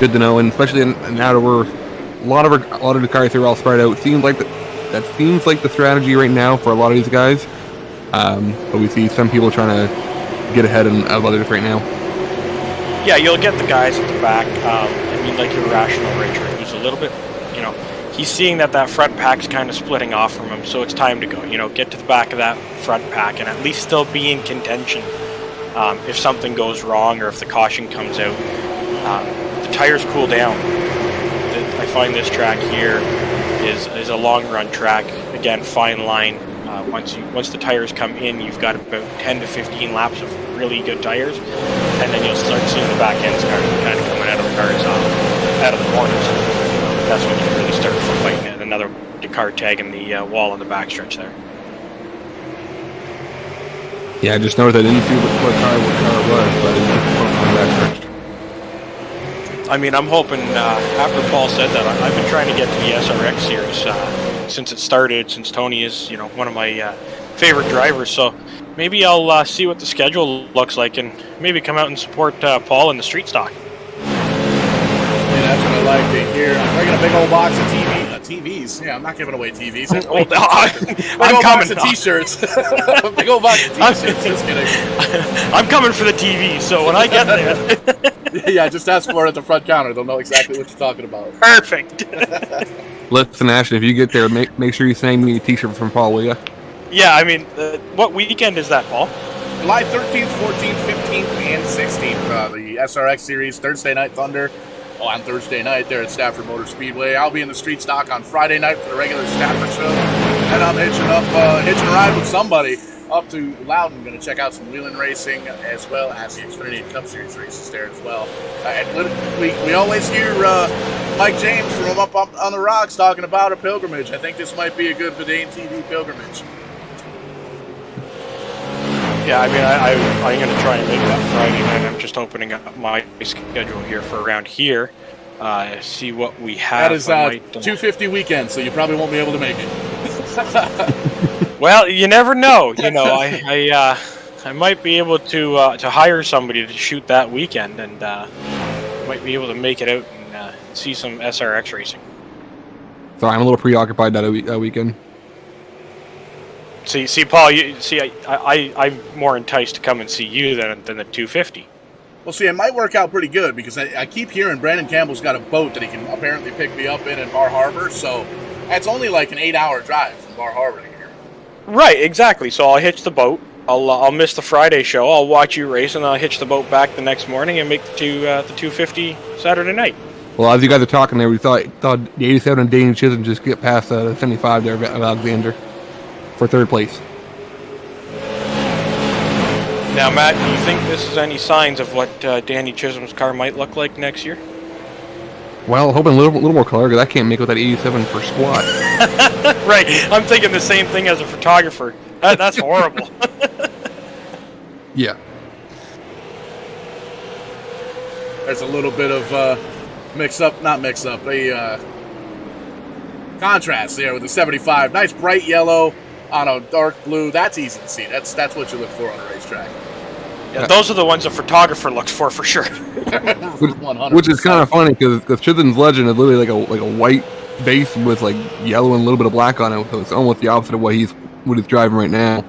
Good to know, and especially now that we're a lot of the cars here are all spread out. It seems like that seems like the strategy right now for a lot of these guys. But we see some people trying to get ahead of others right now. Yeah, you'll get the guys at the back. I mean, like your Rational Richard, who's a little bit, he's seeing that front pack's kind of splitting off from him, so it's time to go. Get to the back of that front pack and at least still be in contention if something goes wrong or if the caution comes out. The tires cool down. I find this track here is a long run track. Again, fine line. Once the tires come in, you've got about 10 to 15 laps of really good tires, and then you'll start seeing the back end start kind of coming out of the cars, out of the corners. That's when you really start fighting at another car tagging the wall on the backstretch there. Yeah, I just noticed I didn't see what car it was, but I didn't see on the backstretch. I mean, I'm hoping, after Paul said that, I've been trying to get to the SRX series since it started, since Tony is, one of my favorite drivers. So maybe I'll see what the schedule looks like and maybe come out and support Paul in the street stock. Yeah, that's what I like to hear. I'm bringing a big old box of TVs. Yeah, I'm not giving away TVs. Big old box of T-shirts. Big old box of T-shirts. Just kidding. I'm coming for the TV, so when I get there... Yeah, just ask for it at the front counter. They'll know exactly what you're talking about. Perfect. Listen, Ashton, if you get there, make sure you send me a T-shirt from Paul, will you? Yeah, I mean, what weekend is that, Paul? July 13th, 14th, 15th, and 16th. The SRX Series, Thursday Night Thunder. On Thursday night there at Stafford Motor Speedway. I'll be in the street stock on Friday night for the regular Stafford show. And I'm hitching a ride with somebody up to Loudon. Going to check out some wheeling racing as well as the Xfinity Cup Series races there as well. And we always hear Mike James from up on the rocks talking about a pilgrimage. I think this might be a good Vidane TV pilgrimage. Yeah, I mean, I'm going to try and make that Friday night. I'm just opening up my schedule here for around here. See what we have. That is 250 weekend, so you probably won't be able to make it. Well, you never know. I might be able to hire somebody to shoot that weekend, and might be able to make it out and see some SRX racing. Sorry, I'm a little preoccupied that weekend. See, Paul. I'm more enticed to come and see you than the 250. Well, see, it might work out pretty good because I keep hearing Brandon Campbell's got a boat that he can apparently pick me up in Bar Harbor. So that's only like an 8-hour drive from Bar Harbor to here. Right, exactly. So I'll hitch the boat. I'll miss the Friday show. I'll watch you race, and I'll hitch the boat back the next morning and make the 250 Saturday night. Well, as you guys are talking there, we thought the 87 and Dane Chisholm just get past the 75 there of Alexander for third place. Now, Matt, do you think this is any signs of what Danny Chisholm's car might look like next year? Well, hoping a little more color, because I can't make with that 87 for squat. Right, I'm thinking the same thing as a photographer. That's horrible. Yeah. There's a little bit of a contrast there with the 75. Nice bright yellow on a dark blue. That's easy to see. That's what you look for on a racetrack. Yeah, those are the ones a photographer looks for sure. Which is kind of funny because Chisholm's Legend is literally like a white base with like yellow and a little bit of black on it. So it's almost the opposite of what he's driving right now.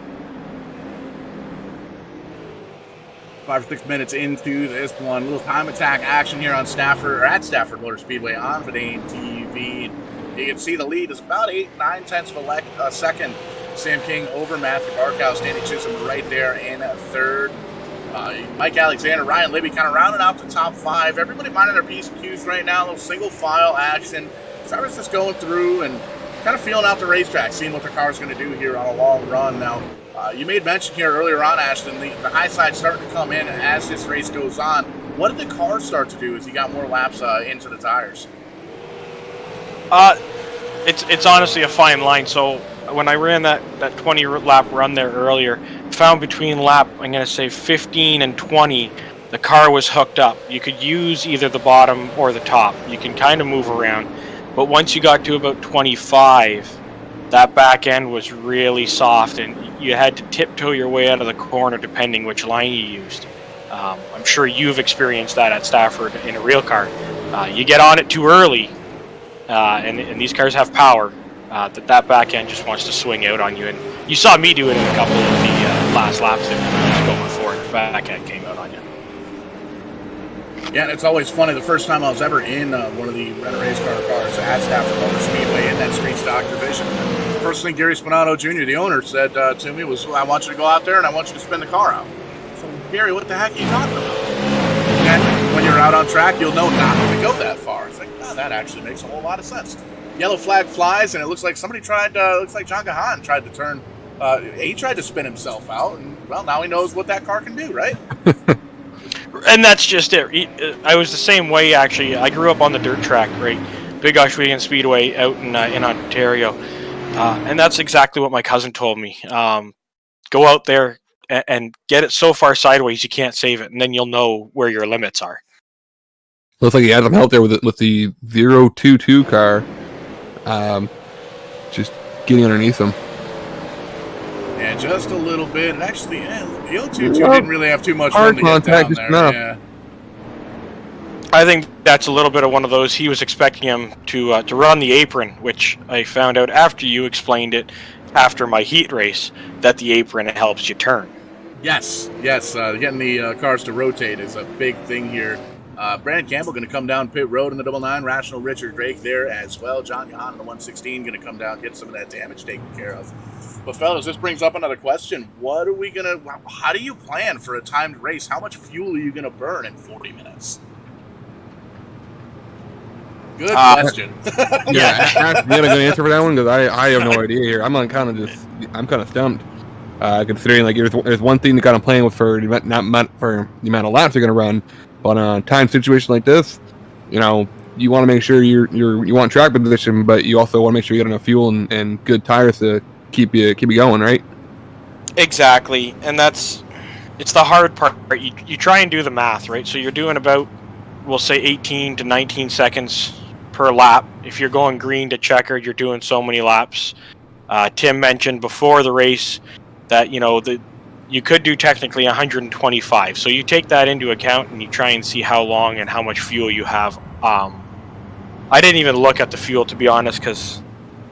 5 or 6 minutes into this one, little time attack action here on Stafford Motor Speedway on Vidane TV. You can see the lead is about 8-9 tenths of a second. Sam King over Matthew Barkhouse, Danny Chisholm right there in third. Mike Alexander, Ryan Libby kind of rounding out the top 5. Everybody minding their P's and Q's right now. A little single file action. Drivers just going through and kind of feeling out the racetrack, seeing what their car is going to do here on a long run. Now, you made mention here earlier on, Ashton, the high side starting to come in as this race goes on. What did the car start to do as you got more laps into the tires? It's honestly a fine line. So when I ran that 20 lap run there earlier, found between lap, I'm going to say 15 and 20, the car was hooked up. You could use either the bottom or the top. You can kind of move around. But once you got to about 25, that back end was really soft, and you had to tiptoe your way out of the corner depending which line you used. I'm sure you've experienced that at Stafford in a real car. You get on it too early, and these cars have power, that back end just wants to swing out on you. And you saw me do it in a couple of the last laps that we were just going for, and the back end came out on you. Yeah, and it's always funny. The first time I was ever in one of the rental race car cars at Stafford Motor Speedway in that street stock division, first thing Gary Spinato Jr., the owner, said to me was, I want you to go out there and I want you to spin the car out. So, Gary, what the heck are you talking about? And when you're out on track, you'll know not to go that far. It's like, oh, that actually makes a whole lot of sense. Yellow flag flies, and it looks like somebody tried, looks like John Gahan tried to turn, he tried to spin himself out, and, well, now he knows what that car can do, right? And that's just it. I was the same way, actually. I grew up on the dirt track, right? Big Oshwegan Speedway out in Ontario. And that's exactly what my cousin told me. Go out there and get it so far sideways you can't save it, and then you'll know where your limits are. Looks like he had them out there with the 022 car, just getting underneath them. Yeah, just a little bit. And actually, the 022 didn't really have too much room to get down there. No. Yeah. I think that's a little bit of one of those. He was expecting him to run the apron, which I found out after you explained it, after my heat race, that the apron helps you turn. Yes. Getting the cars to rotate is a big thing here. Brandon Campbell going to come down pit road in the 99. Rational Richard Drake there as well. John Gahan in the 116 going to come down, get some of that damage taken care of. But fellas, this brings up another question. How do you plan for a timed race? How much fuel are you going to burn in 40 minutes? Good question. Yeah, you got a good answer for that one? Because I have no idea here. I'm kind of stumped. Considering like there's one thing to kind of plan with for the amount of laps you're going to run, but on a time situation like this, you want to make sure you want track position, but you also want to make sure you got enough fuel and good tires to keep you going, right? Exactly, and it's the hard part. You try and do the math, right? So you're doing about, we'll say 18 to 19 seconds per lap. If you're going green to checkered, you're doing so many laps. Tim mentioned before the race that you could do technically 125. So you take that into account and you try and see how long and how much fuel you have. I didn't even look at the fuel, to be honest, because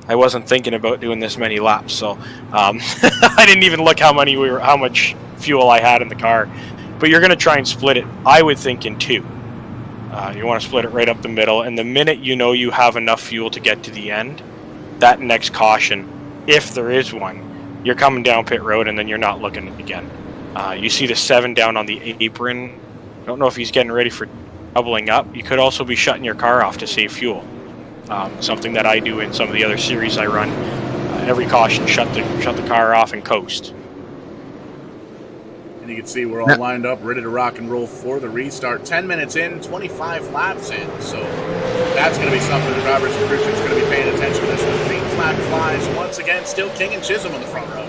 I wasn't thinking about doing this many laps. So I didn't even look how much fuel I had in the car. But you're going to try and split it, I would think, in two. You want to split it right up the middle, and the minute you know you have enough fuel to get to the end, that next caution, if there is one, you're coming down pit road, and then you're not looking again. You see the 7 down on the apron. I don't know if he's getting ready for doubling up. You could also be shutting your car off to save fuel. Something that I do in some of the other series I run. Every caution, shut the car off and coast. And you can see we're all lined up, ready to rock and roll for the restart. 10 minutes in, 25 laps in. So that's going to be something the drivers and crew chiefs going to be paying attention to this one. Green flag flies once again. Still King and Chisholm in the front row.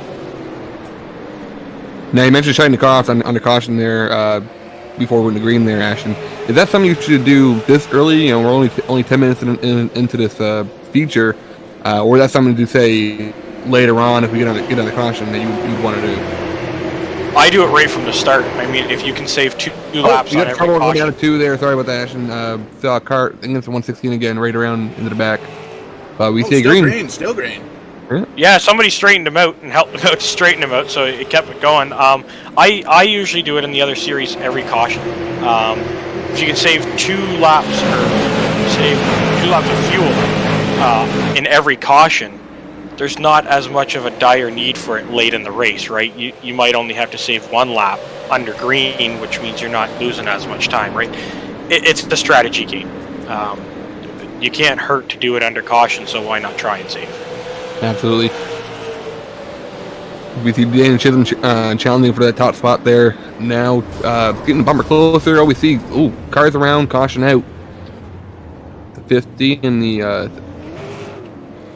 Now, you mentioned shutting the car off under caution there before we went to green there, Ashton. Is that something you should do this early? You know, we're only 10 minutes into this feature. Or is that something to say later on if we get under caution that you'd want to do? I do it right from the start. I mean, if you can save two laps you on got every trouble caution. going out of 2 there. Sorry about that, Ashton. Saw a car, I think it's the 116 again, right around into the back. But we see green. Still green. Yeah, somebody straightened him out and helped him out to straighten him out, so it kept it going. I usually do it in the other series every caution. If you can save 2 laps or save 2 laps of fuel in every caution, there's not as much of a dire need for it late in the race, right? You might only have to save 1 lap under green, which means you're not losing as much time, right? It's the strategy game. You can't hurt to do it under caution, so why not try and save? Absolutely. We see Dan and Chisholm challenging for that top spot there. Now, getting the bumper closer. Oh, we see, cars around, caution out. The 50 and the,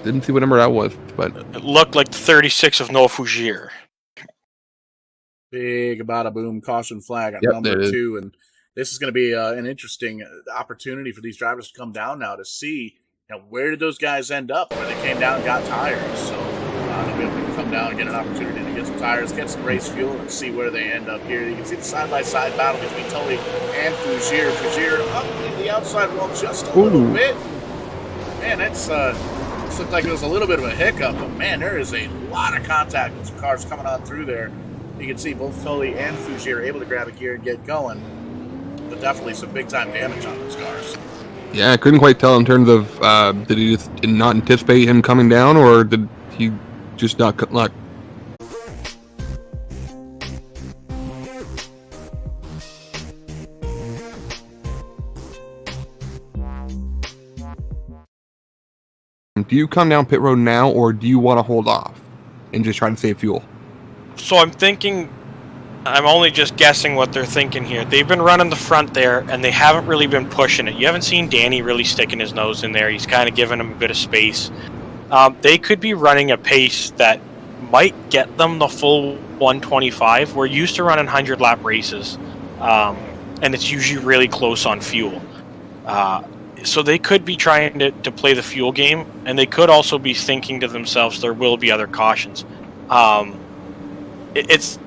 didn't see what number that was, but it looked like the 36 of No Fougere. Big bada boom caution flag on number 2, and this is going to be an interesting opportunity for these drivers to come down now to see, where did those guys end up when they came down and got tires. So they'll be able to come down and get an opportunity to get some tires, get some race fuel, and see where they end up here. You can see the side-by-side battle between Tully and Fougere. Fougere up in the outside wall just a little bit. Man, that's looked like it was a little bit of a hiccup, but man, there is a lot of contact with some cars coming on through there. You can see both Tully and Fougere able to grab a gear and get going, but definitely some big-time damage on those cars. Yeah, I couldn't quite tell in terms of did he just not anticipate him coming down, or did he just not cut luck? Do you come down pit road now, or do you want to hold off and just try to save fuel? So I'm only just guessing what they're thinking here. They've been running the front there, and they haven't really been pushing it. You haven't seen Danny really sticking his nose in there. He's kind of giving them a bit of space. They could be running a pace that might get them the full 125. We're used to running 100-lap races, and it's usually really close on fuel. So they could be trying to play the fuel game, and they could also be thinking to themselves there will be other cautions. It's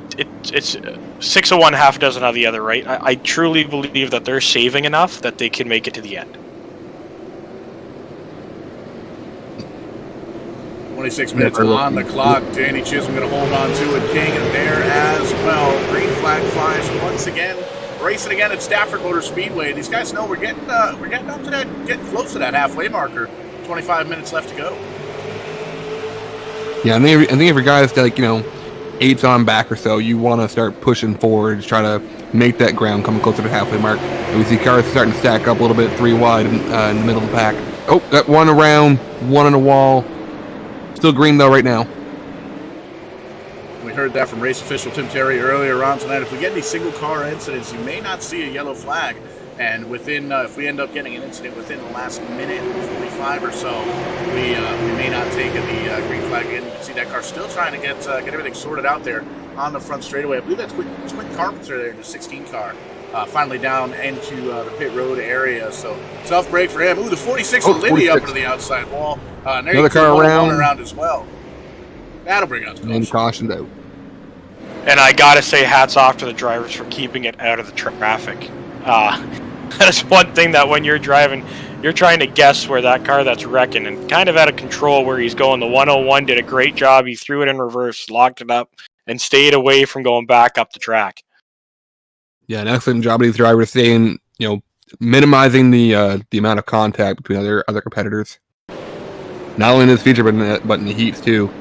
6 of one, half a dozen of the other, right? I truly believe that they're saving enough that they can make it to the end. 26 minutes on the clock. Danny Chisholm going to hold on to it. King and there as well. Green flag flies once again. Racing again at Stafford Motor Speedway. These guys know we're getting up to that, getting close to that halfway marker. 25 minutes left to go. Yeah, I think if your guys got 8s on back or so, you want to start pushing forward, try to make that ground come closer to the halfway mark. And we see cars starting to stack up a little bit, 3 wide in the middle of the pack. Oh, got one around, one on the wall. Still green though right now. We heard that from race official Tim Terry earlier on tonight. If we get any single car incidents, you may not see a yellow flag. And if we end up getting an incident within the last minute 45 or so, we may not take the green flag in. You can see that car still trying to get everything sorted out there on the front straightaway. I believe that's Quinn Carpenter there in the 16 car. Finally down into the pit road area. So self brake for him. Ooh, the 46 will Libby up to the outside wall. And there another car around as well. That'll bring us caution. And cautioned out. And I gotta say, hats off to the drivers for keeping it out of the traffic. That's one thing that when you're driving, you're trying to guess where that car that's wrecking, and kind of out of control where he's going. The 101 did a great job. He threw it in reverse, locked it up, and stayed away from going back up the track. Yeah, an excellent job of these drivers staying, minimizing the amount of contact between other competitors. Not only in this feature, but in the heats too.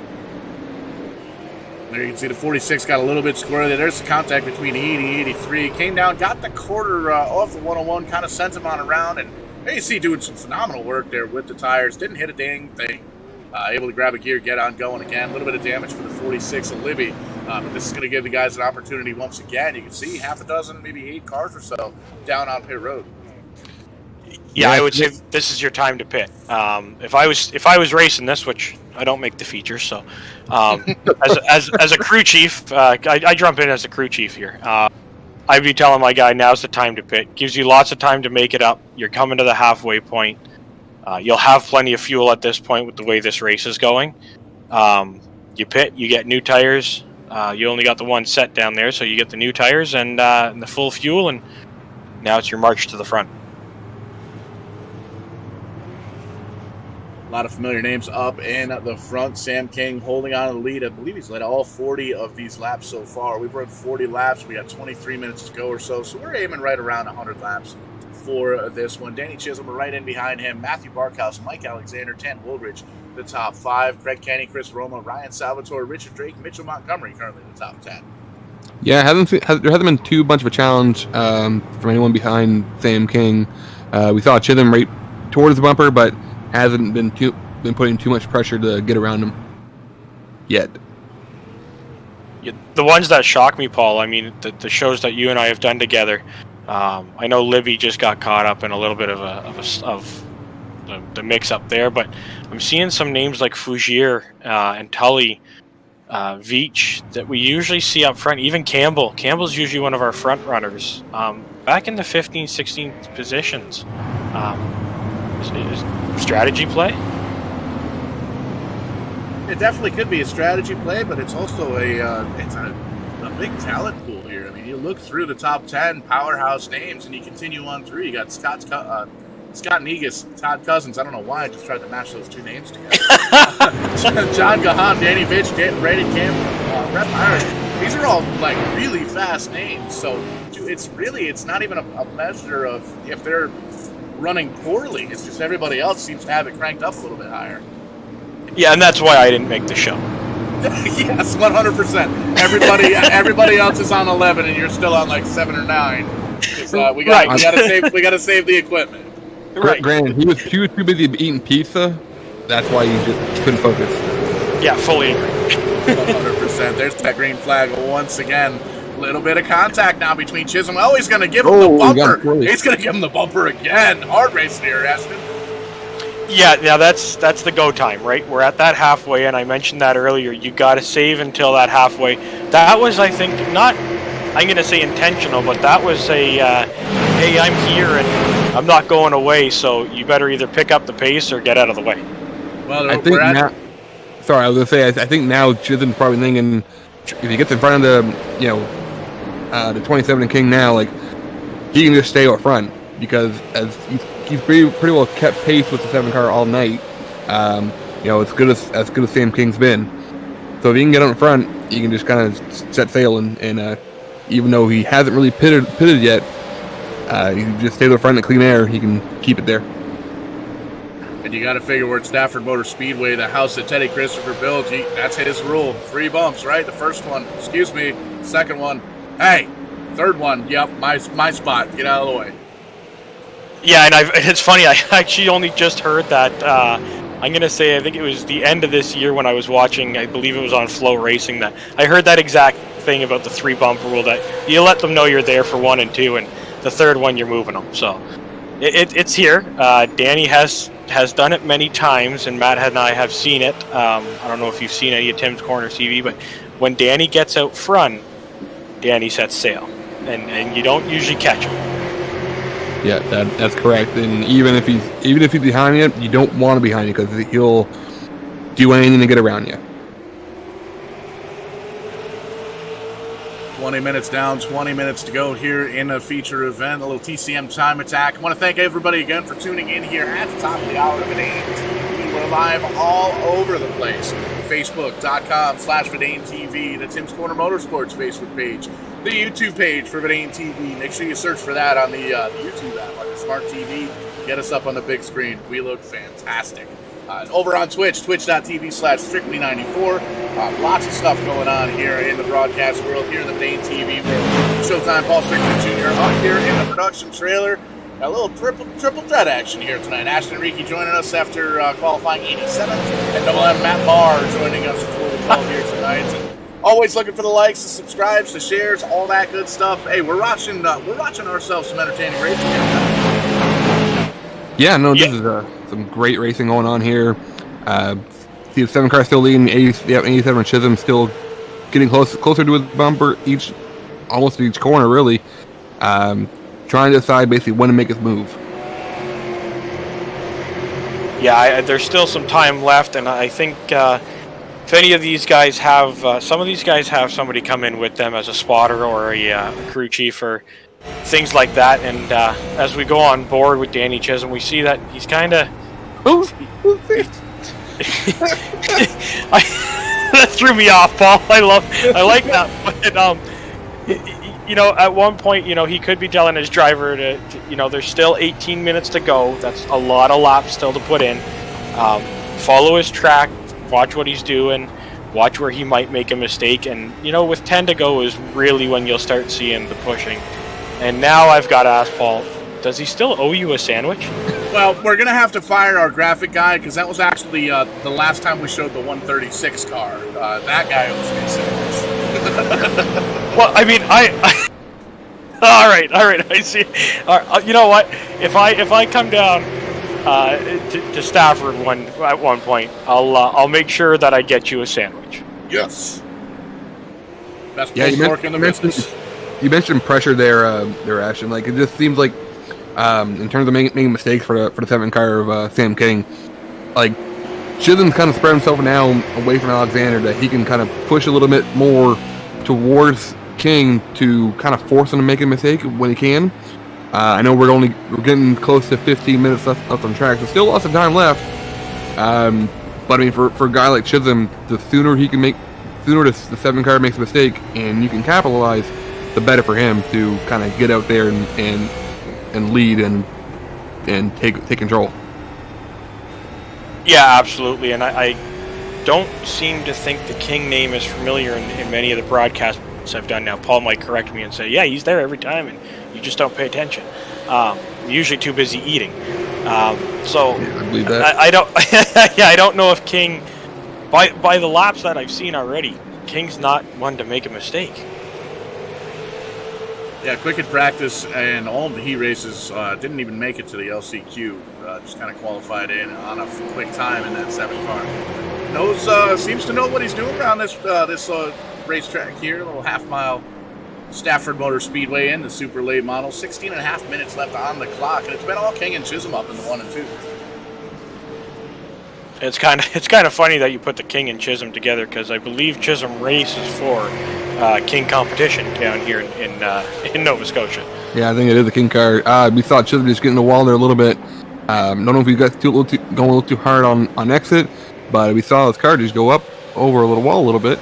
There you can see the 46 got a little bit squirrely. There's the contact between 80, 83. Came down, got the quarter off the 101, kind of sent him on around. And there you see doing some phenomenal work there with the tires. Didn't hit a dang thing. Able to grab a gear, get on going again. A little bit of damage for the 46 of Libby. But this is going to give the guys an opportunity once again. You can see half a dozen, maybe 8 cars or so down on pit road. Yeah, I would say this is your time to pit. If I was racing this, which I don't make the features, so as a crew chief, I jump in as a crew chief here. I'd be telling my guy, now's the time to pit. Gives you lots of time to make it up. You're coming to the halfway point. You'll have plenty of fuel at this point with the way this race is going. You pit, you get new tires. You only got the one set down there, so you get the new tires and the full fuel, and now it's your march to the front. A lot of familiar names up in the front. Sam King holding on to the lead. I believe he's led all 40 of these laps so far. We've run 40 laps. We got 23 minutes to go or so. So we're aiming right around 100 laps for this one. Danny Chisholm right in behind him. Matthew Barkhouse, Mike Alexander, Tan Woolridge, the top 5. Craig Kenny, Chris Roma, Ryan Salvatore, Richard Drake, Mitchell Montgomery currently in the top 10. Yeah, there hasn't been too much of a challenge from anyone behind Sam King. We saw Chisholm right towards the bumper, but hasn't been putting too much pressure to get around him yet. Yeah, the ones that shock me, Paul, I mean, the shows that you and I have done together, I know Libby just got caught up in a little bit of the mix-up there, but I'm seeing some names like Fougere and Tully, Veach, that we usually see up front. Even Campbell. Campbell's usually one of our front runners. Back in the 15th, 16th positions. Is strategy play? It definitely could be a strategy play, but it's also a big talent pool here. I mean, you look through the top 10 powerhouse names, and you continue on through. You got Scott Negus, Todd Cousins. I don't know why I just tried to match those two names together. John Gahan, Danny Vitch, Brandon Campbell, Rep Irish. These are all like really fast names. So it's not even a measure of if they're running poorly. It's just everybody else seems to have it cranked up a little bit higher. Yeah, and that's why I didn't make the show. Yes, 100%. Everybody else is on 11, and you're still on like 7 or 9. We gotta save the equipment. Right. Granted, he was too busy eating pizza. That's why he just couldn't focus. Yeah, fully agree. 100%. There's that green flag once again. Little bit of contact now between Chisholm. Oh, he's going to give him the bumper. He's going to give him the bumper again. Hard racing here, Ashton. Yeah, that's the go time, right? We're at that halfway, and I mentioned that earlier. You got to save until that halfway. That was, I think, not, I'm going to say intentional, but that was a, hey, I'm here, and I'm not going away, so you better either pick up the pace or get out of the way. Well, I think now, sorry, I was going to say, I think now Chisholm's probably thinking, if he gets in front of the 27 and King now, like, he can just stay up front, because as he's pretty well kept pace with the 7 car all night. As good as Sam King's been. So if he can get up in front, he can just kind of set sail and even though he hasn't really pitted yet, he can just stay to the front in the clean air. He can keep it there. And you got to figure we're at Stafford Motor Speedway, the house that Teddy Christopher built. That's his rule. 3 bumps, right? The first one, excuse me. Second one, hey. Third one, yep, my spot. Get out of the way. Yeah, and it's funny. I actually only just heard that. I'm going to say I think it was the end of this year when I was watching, I believe it was on Flow Racing, that I heard that exact thing about the 3 bump rule, that you let them know you're there for 1 and 2, and the third one you're moving them. So it's here. Danny has done it many times, and Matt and I have seen it. I don't know if you've seen any of Tim's Corner TV, but when Danny gets out front, Danny sets sail, and you don't usually catch him. Yeah, that's correct. And even if he's behind you, you don't want to be behind you, because he'll do anything to get around you. 20 minutes down, 20 minutes to go here in a feature event, a little TCM time attack. I want to thank everybody again for tuning in here at the top of the hour of Vidane TV. We're live all over the place. Facebook.com/Vidane TV, the Tim's Corner Motorsports Facebook page, the YouTube page for Vidane TV. Make sure you search for that on the YouTube app, on the smart TV. Get us up on the big screen. We look fantastic. Over on Twitch, twitch.tv/Strictly94. Lots of stuff going on here in the broadcast world, here in the Vidane TV world. Showtime Paul Strickland Jr. up here in the production trailer. A little triple threat action here tonight. Ashton Riki joining us after qualifying 87th, and Double M Matt Barr joining us for the call here tonight. And Always looking for the likes, the subscribes, the shares, all that good stuff. Hey, we're watching ourselves some entertaining racing. Yeah, no, this is some great racing going on here. See the 7 car still leading. 87 Chisholm still getting closer to his bumper almost each corner, really. Trying to decide basically when to make his move. Yeah, there's still some time left, and I think if any of these guys have, some of these guys have somebody come in with them as a spotter or a crew chief or things like that. And as we go on board with Danny Chisholm, we see that he's kind of. That threw me off, Paul. I like that. But, you know, at one point, you know, he could be telling his driver to you know, there's still 18 minutes to go. That's a lot of laps still to put in. Follow his track, watch what he's doing, watch where he might make a mistake. And, you know, with 10 to go is really when you'll start seeing the pushing. And now I've got to ask Paul, does he still owe you a sandwich? Well, we're going to have to fire our graphic guy because that was actually the last time we showed the 136 car. That guy owes me a sandwich. Well, I mean, all right, I see. You know what? If I come down to Stafford at one point, I'll make sure that I get you a sandwich. Yes. Best Yeah, pork in the business. You mentioned pressure there, Ashton. Like, it just seems like, in terms of making mistakes for the 7 car of Sam King, like, Chisholm's kind of spread himself now away from Alexander that he can kind of push a little bit more towards King to kind of force him to make a mistake when he can. I know we're getting close to 15 minutes left on track, so still lots of time left. But I mean, for a guy like Chisholm, the sooner the 7 car makes a mistake and you can capitalize, the better for him to kind of get out there and lead and take control. Yeah, absolutely. And I don't seem to think the King name is familiar in many of the broadcasts I've done now. Paul might correct me and say, yeah, he's there every time and you just don't pay attention. I'm usually too busy eating. So I believe that. I don't I don't know if King, by the laps that I've seen already, King's not one to make a mistake. Yeah, quick in practice, and all of the heat races didn't even make it to the LCQ. Just kind of qualified in on a quick time in that 7 car. Seems to know what he's doing around this racetrack here. A little half-mile Stafford Motor Speedway in the super late model. 16 and a half minutes left on the clock, and it's been all King and Chisholm up in the 1 and 2. It's kind of funny that you put the King and Chisholm together because I believe Chisholm races for King competition down here in Nova Scotia. Yeah, I think it is the King car. We saw Chisholm just getting the wall there a little bit. Don't know if he got going a little too hard on exit, but we saw his car just go up over a little wall a little bit.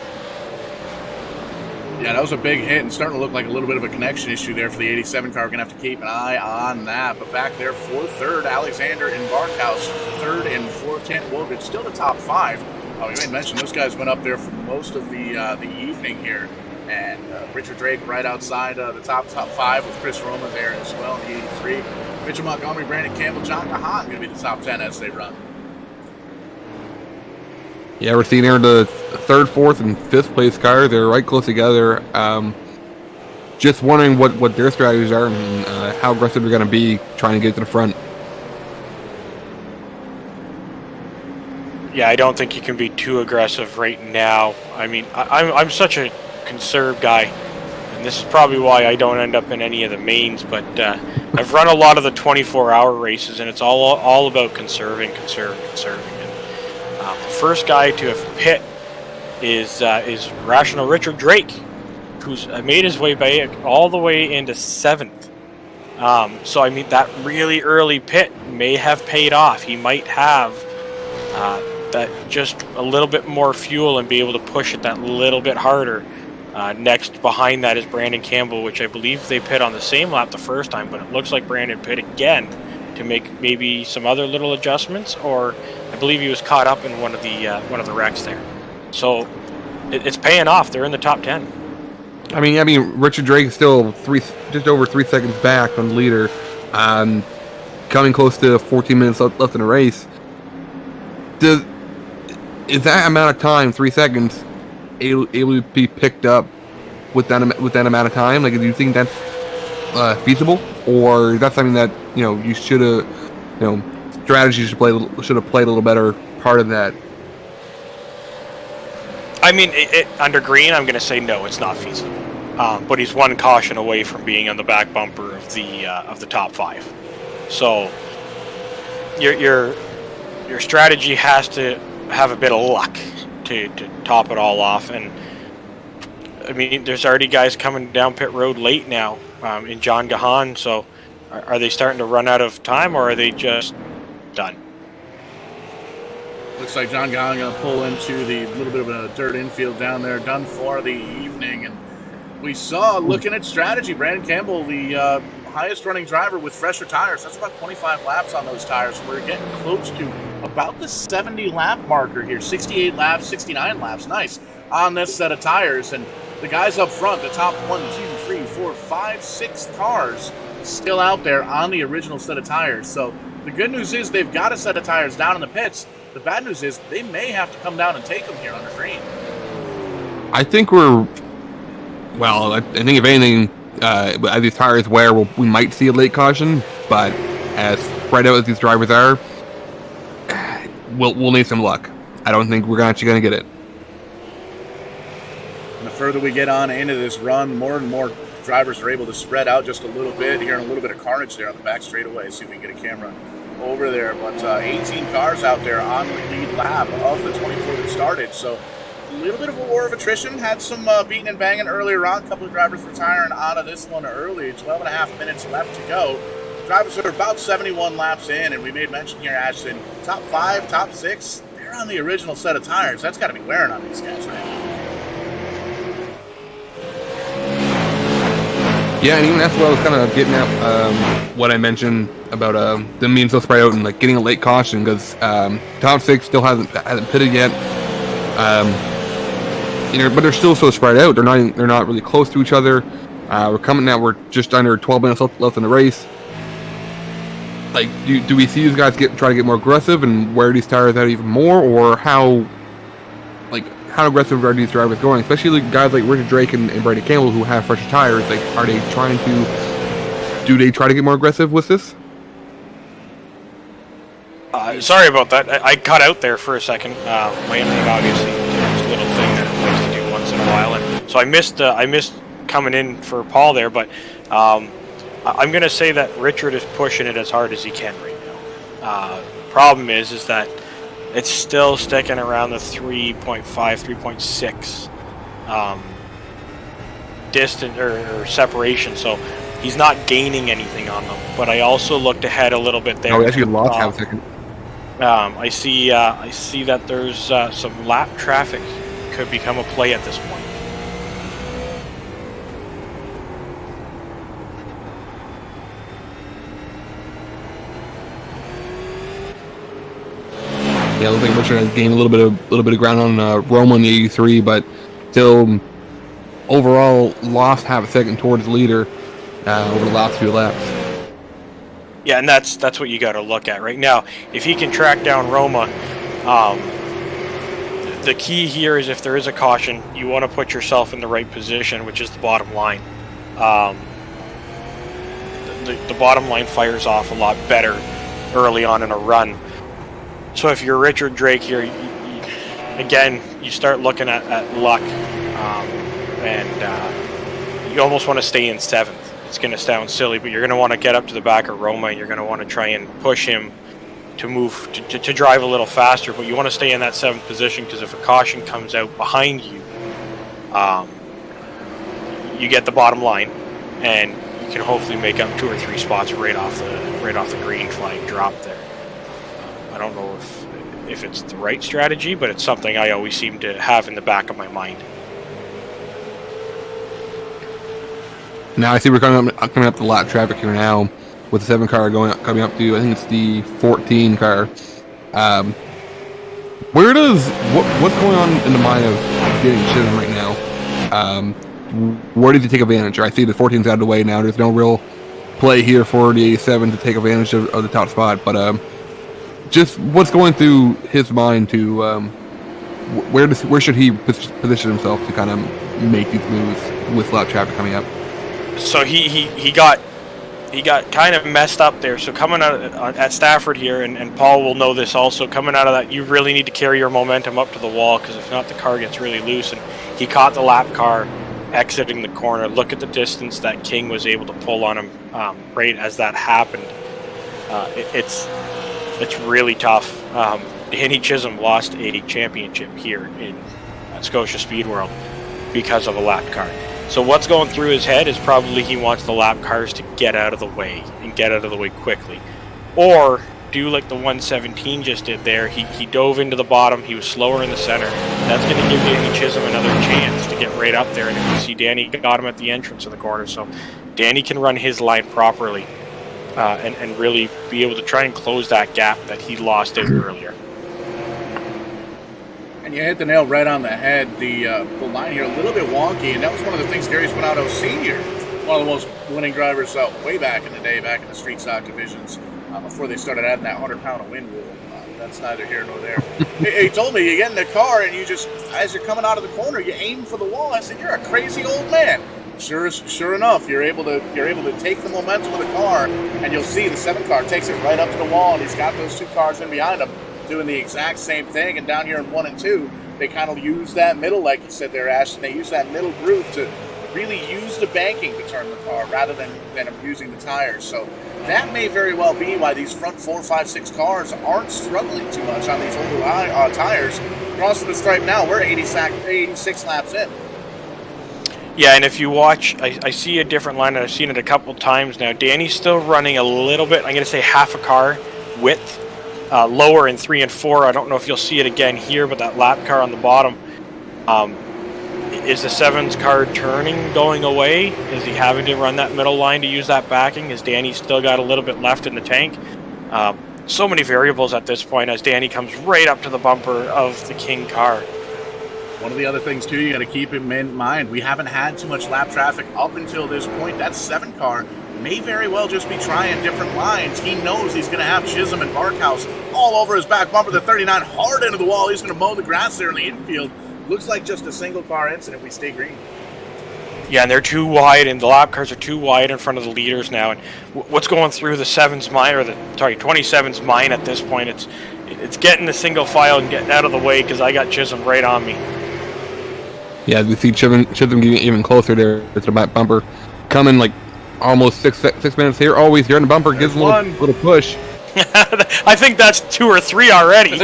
Yeah, that was a big hit and starting to look like a little bit of a connection issue there for the 87 car. We're going to have to keep an eye on that. But back there, 4th, 3rd, Alexander and Barkhouse. 3rd and 4th, Kent Wogan. Still the top 5. We may mention those guys went up there for most of the evening here. And Richard Drake right outside the top 5 with Chris Roma there as well in the 83. Mitchell Montgomery, Brandon Campbell, John Kahan going to be the top 10 as they run. Yeah, we're seeing there the 3rd, 4th, and 5th place cars. They're right close together. Just wondering what their strategies are and how aggressive they're going to be trying to get to the front. Yeah, I don't think you can be too aggressive right now. I mean, I'm such a conserve guy, and this is probably why I don't end up in any of the mains, but I've run a lot of the 24-hour races, and it's all about conserving. The first guy to have pit is Rational Richard Drake, who's made his way back all the way into 7th. So I mean, that really early pit may have paid off. He might have that just a little bit more fuel and be able to push it that little bit harder. Next behind that is Brandon Campbell, which I believe they pit on the same lap the first time, but it looks like Brandon pit again to make maybe some other little adjustments, or I believe he was caught up in one of the wrecks there. So it's paying off. They're in the top 10. I mean, Richard Drake is still just over 3 seconds back on the leader, coming close to 14 minutes left in the race. Is that amount of time, 3 seconds, able to be picked up with that amount of time? Like, do you think that's feasible, or is that something that you should have, strategy should have played a little better part of that? I mean, under green, I'm going to say no, it's not feasible. But he's one caution away from being on the back bumper of the top 5. So your strategy has to have a bit of luck to top it all off. And I mean, there's already guys coming down pit road late now in John Gahan. So are they starting to run out of time, or are they just done? Looks like John Gahan going to pull into the little bit of a dirt infield down there, done for the evening. And we saw, looking at strategy, Brandon Campbell, the highest running driver with fresher tires. That's about 25 laps on those tires. We're getting close to about the 70 lap marker here. 68 laps, 69 laps. Nice on this set of tires. And the guys up front, the top 1, 2, 3, 4, 5, 6 cars still out there on the original set of tires. So the good news is they've got a set of tires down in the pits. The bad news is they may have to come down and take them here under green. I think I think if anything, as these tires wear, we might see a late caution, but as spread out as these drivers are, we'll need some luck. I don't think we're actually going to get it. And the further we get on into this run, more and more drivers are able to spread out just a little bit. Hearing a little bit of carnage there on the back straightaway. See if we can get a camera over there. But 18 cars out there on the lead lap of the 24 that started. So a little bit of a war of attrition. Had some beating and banging earlier on. A couple of drivers retiring out of this one early. 12 and a half minutes left to go. Drivers are about 71 laps in, and we made mention here, Ashton, top 5, top 6, they're on the original set of tires. That's got to be wearing on these guys right now. Yeah, and even that's what I was kind of getting at, what I mentioned about them being so spread out and like getting a late caution, because top 6 still hasn't pitted yet. But they're still so spread out. They're not really close to each other. We're just under 12 minutes left in the race. Like, do we see these guys try to get more aggressive and wear these tires out even more, or how aggressive are these drivers going? Especially guys like Richard Drake and Brady Campbell, who have fresher tires. Like, do they try to get more aggressive with this? Sorry about that. I cut out there for a second. My internet obviously is a little thing that it likes to do once in a while, and so I missed coming in for Paul there. But I'm going to say that Richard is pushing it as hard as he can right now. Problem is that it's still sticking around the 3.5, 3.6 distance or separation, so he's not gaining anything on them. But I also looked ahead a little bit there. Oh, actually lost half a second. I see that there's some lap traffic could become a play at this point. Yeah, I think Richard has gained a little bit of ground on Roma in the 83, but still overall lost half a second towards the leader over the last few laps. Yeah, and that's what you got to look at right now. If he can track down Roma, the key here is if there is a caution, you want to put yourself in the right position, which is the bottom line. The bottom line fires off a lot better early on in a run. So if you're Richard Drake here, you start looking at luck, and you almost want to stay in 7th. It's going to sound silly, but you're going to want to get up to the back of Roma, and you're going to want to try and push him to move to drive a little faster. But you want to stay in that 7th position, because if a caution comes out behind you, you get the bottom line, and you can hopefully make up 2 or 3 spots right off the green flag drop there. I don't know if it's the right strategy, but it's something I always seem to have in the back of my mind. Now I see we're coming up the lap traffic here now, with the 7 car coming up to, I think it's the 14 car. What's going on in the mind of getting Chisholm right now? Where did he take advantage? I see the 14's out of the way now. There's no real play here for the 87 to take advantage of the top spot, but just what's going through his mind to where should he position himself to kind of make these moves with lap traffic coming up? So he got kind of messed up there. So coming out at Stafford here, and Paul will know this also, coming out of that, you really need to carry your momentum up to the wall, because if not, the car gets really loose. And he caught the lap car exiting the corner. Look at the distance that King was able to pull on him right as that happened. It's really tough. Danny Chisholm lost a championship here in Scotia Speed World because of a lap car. So what's going through his head is probably he wants the lap cars to get out of the way and get out of the way quickly. Or do like the 117 just did there. He dove into the bottom. He was slower in the center. That's going to give Danny Chisholm another chance to get right up there. And if you see Danny got him at the entrance of the corner. So Danny can run his line properly and really be able to try and close that gap that he lost out earlier. And you hit the nail right on the head. The line here a little bit wonky, and that was one of the things Gary Spinato Sr., one of the most winning drivers way back in the day, back in the street stock divisions, before they started adding that 100-pound of wind rule. That's neither here nor there. He told me, you get in the car and you just, as you're coming out of the corner, you aim for the wall. I said, you're a crazy old man. Sure enough, you're able to take the momentum of the car, and you'll see the 7 car takes it right up to the wall, and he's got those 2 cars in behind him doing the exact same thing. And down here in 1 and 2, they kind of use that middle, like you said there, Ashton. They use that middle groove to really use the banking to turn the car rather than using the tires. So that may very well be why these front 4, 5, 6 cars aren't struggling too much on these older tires. Crossing the stripe now, we're 86 laps in. Yeah, and if you watch, I see a different line, and I've seen it a couple times now. Danny's still running a little bit, I'm going to say half a car width, lower in 3 and 4. I don't know if you'll see it again here, but that lap car on the bottom, is the 7's car turning, going away? Is he having to run that middle line to use that backing? Has Danny still got a little bit left in the tank? So many variables at this point as Danny comes right up to the bumper of the King car. One of the other things, too, you got to keep in mind, we haven't had too much lap traffic up until this point. That 7 car may very well just be trying different lines. He knows he's going to have Chisholm and Barkhouse all over his back bumper. The 39 hard into the wall. He's going to mow the grass there in the infield. Looks like just a single car incident. We stay green. Yeah, and they're too wide, and the lap cars are too wide in front of the leaders now. And what's going through the 7's mind, or the 27's mind at this point? It's getting the single file and getting out of the way because I got Chisholm right on me. Yeah, we see Chisholm getting even closer there to the back bumper, coming like almost six minutes here. Always here in the bumper, gives him a little push. I think that's 2 or 3 already.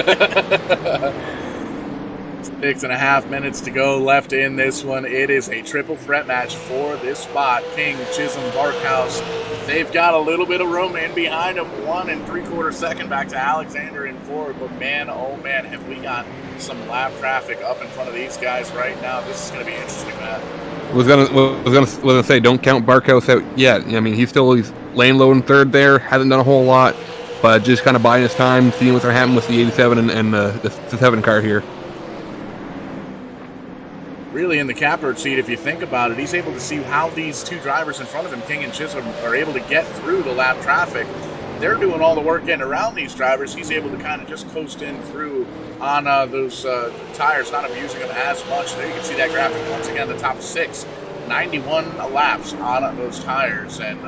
6.5 minutes to go left in this one. It is a triple threat match for this spot. King, Chisholm, Barkhouse. They've got a little bit of room in behind them. 1 3/4 second back to Alexander in 4. But man, oh man, have we got some lap traffic up in front of these guys right now. This is going to be interesting, man. Was gonna say, don't count Barkhouse out yet. I mean, he's laying low in 3rd there. Hasn't done a whole lot, but just kind of buying his time, seeing what's happening with the 87 and the 7 car here. Really in the catbird seat, if you think about it. He's able to see how these 2 drivers in front of him, King and Chisholm, are able to get through the lap traffic. They're doing all the work getting around these drivers. He's able to kind of just coast in through on those tires, not abusing them as much. There you can see that graphic once again, the top 6, 91 laps on those tires. And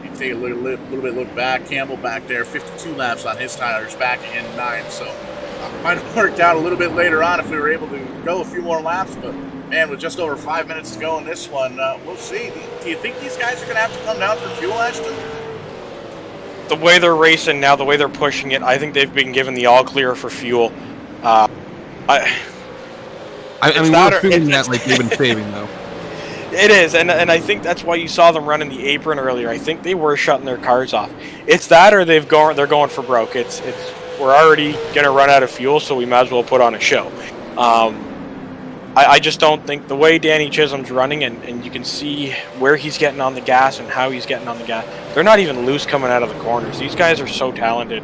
you can take a little bit look back. Campbell back there, 52 laps on his tires, backing in 9. So might have worked out a little bit later on if we were able to go a few more laps, but man, with just over 5 minutes to go in this one, we'll see. Do you think these guys are going to have to come down for fuel, Ashton? The way they're racing now, the way they're pushing it, I think they've been given the all clear for fuel. I mean, we're assuming that like they've been saving though. It is, and I think that's why you saw them running the apron earlier. I think they were shutting their cars off. It's that, or they're going for broke. It's we're already gonna run out of fuel, so we might as well put on a show. I just don't think the way Danny Chisholm's running, and you can see where he's getting on the gas and how he's getting on the gas. They're not even loose coming out of the corners. These guys are so talented.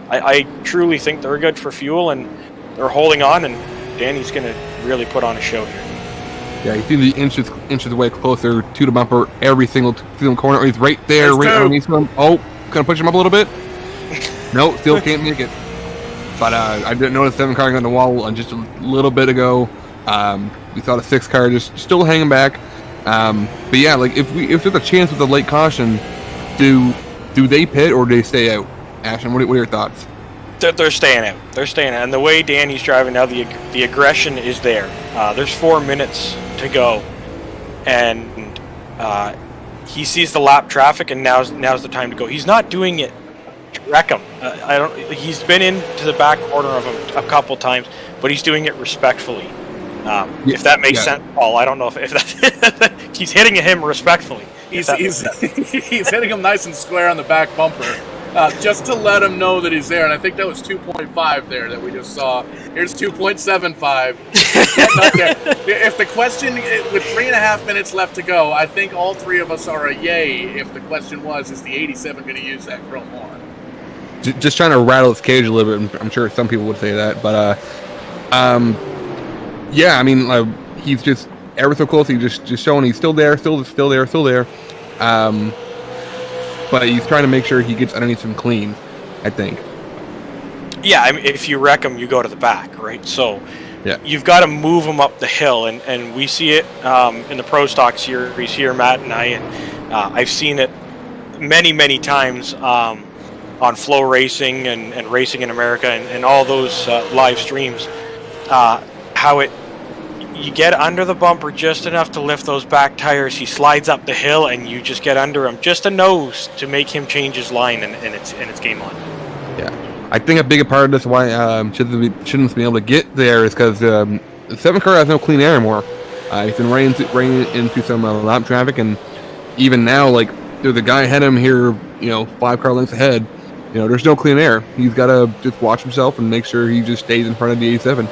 I truly think they're good for fuel, and they're holding on, and Danny's going to really put on a show here. Yeah, you see the inches away closer to the bumper every single corner. He's right there, right underneath him. Oh, gonna push him up a little bit. No, still can't make it. But I didn't notice 7 car on the wall just a little bit ago. We saw the 6 car just still hanging back. But yeah, like if there's a chance with the late caution, do they pit or do they stay out? Ashton, what are your thoughts? They're staying out. They're staying out. And the way Danny's driving now, the aggression is there. There's 4 minutes to go, and he sees the lap traffic, and now's the time to go. He's not doing it to wreck him. He's been into the back corner of him a couple times, but he's doing it respectfully. If that makes sense, Paul. I don't know if that he's hitting him respectfully. He's hitting him nice and square on the back bumper. Just to let him know that he's there, and I think that was 2.5 there that we just saw. Here's 2.75. If the question, with 3.5 minutes left to go, I think all 3 of us are a yay. If the question was, is the 87 going to use that chrome horn? Just trying to rattle its cage a little bit. I'm sure some people would say that, but yeah, I mean, he's just ever so close. He's just showing he's still there. But he's trying to make sure he gets underneath him clean, I think. Yeah, I mean, if you wreck him, you go to the back, right? So yeah, you've got to move him up the hill, and we see it in the Pro Stock series here, Matt and I, and I've seen it many times on Flow Racing and Racing in America and all those live streams, how you get under the bumper just enough to lift those back tires. He slides up the hill, and you just get under him just a nose to make him change his line, and it's game on. Yeah, I think a big part of this why shouldn't be able to get there is because the 7 car has no clean air anymore. He's been running into some lap traffic, and even now, like there's a guy ahead of him here, 5 car lengths ahead. There's no clean air. He's got to just watch himself and make sure he just stays in front of the 87.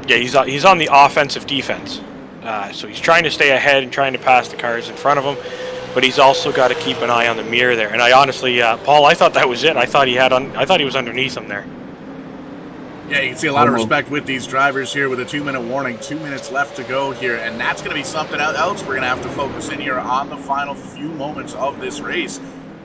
Yeah, he's on the offensive defense, so he's trying to stay ahead and trying to pass the cars in front of him, but he's also got to keep an eye on the mirror there. And I honestly, Paul, I thought that was it. I thought he was underneath him there. Yeah, you can see a lot of respect with these drivers here with a 2-minute warning, 2 minutes left to go here, and that's going to be something else we're going to have to focus in here on the final few moments of this race.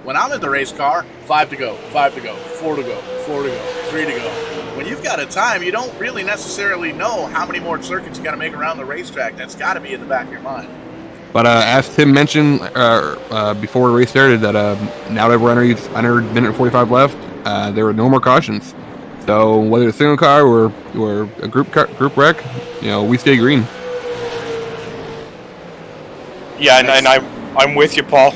When I'm in the race car, 5 to go, 5 to go, 4 to go, 4 to go, 3 to go. When you've got a time, you don't really necessarily know how many more circuits you got to make around the racetrack. That's got to be in the back of your mind. But as Tim mentioned before the race started, that now that we're under minute 45 left, there were no more cautions. So whether it's a single car or a group wreck, we stay green. Yeah, and I'm with you, Paul.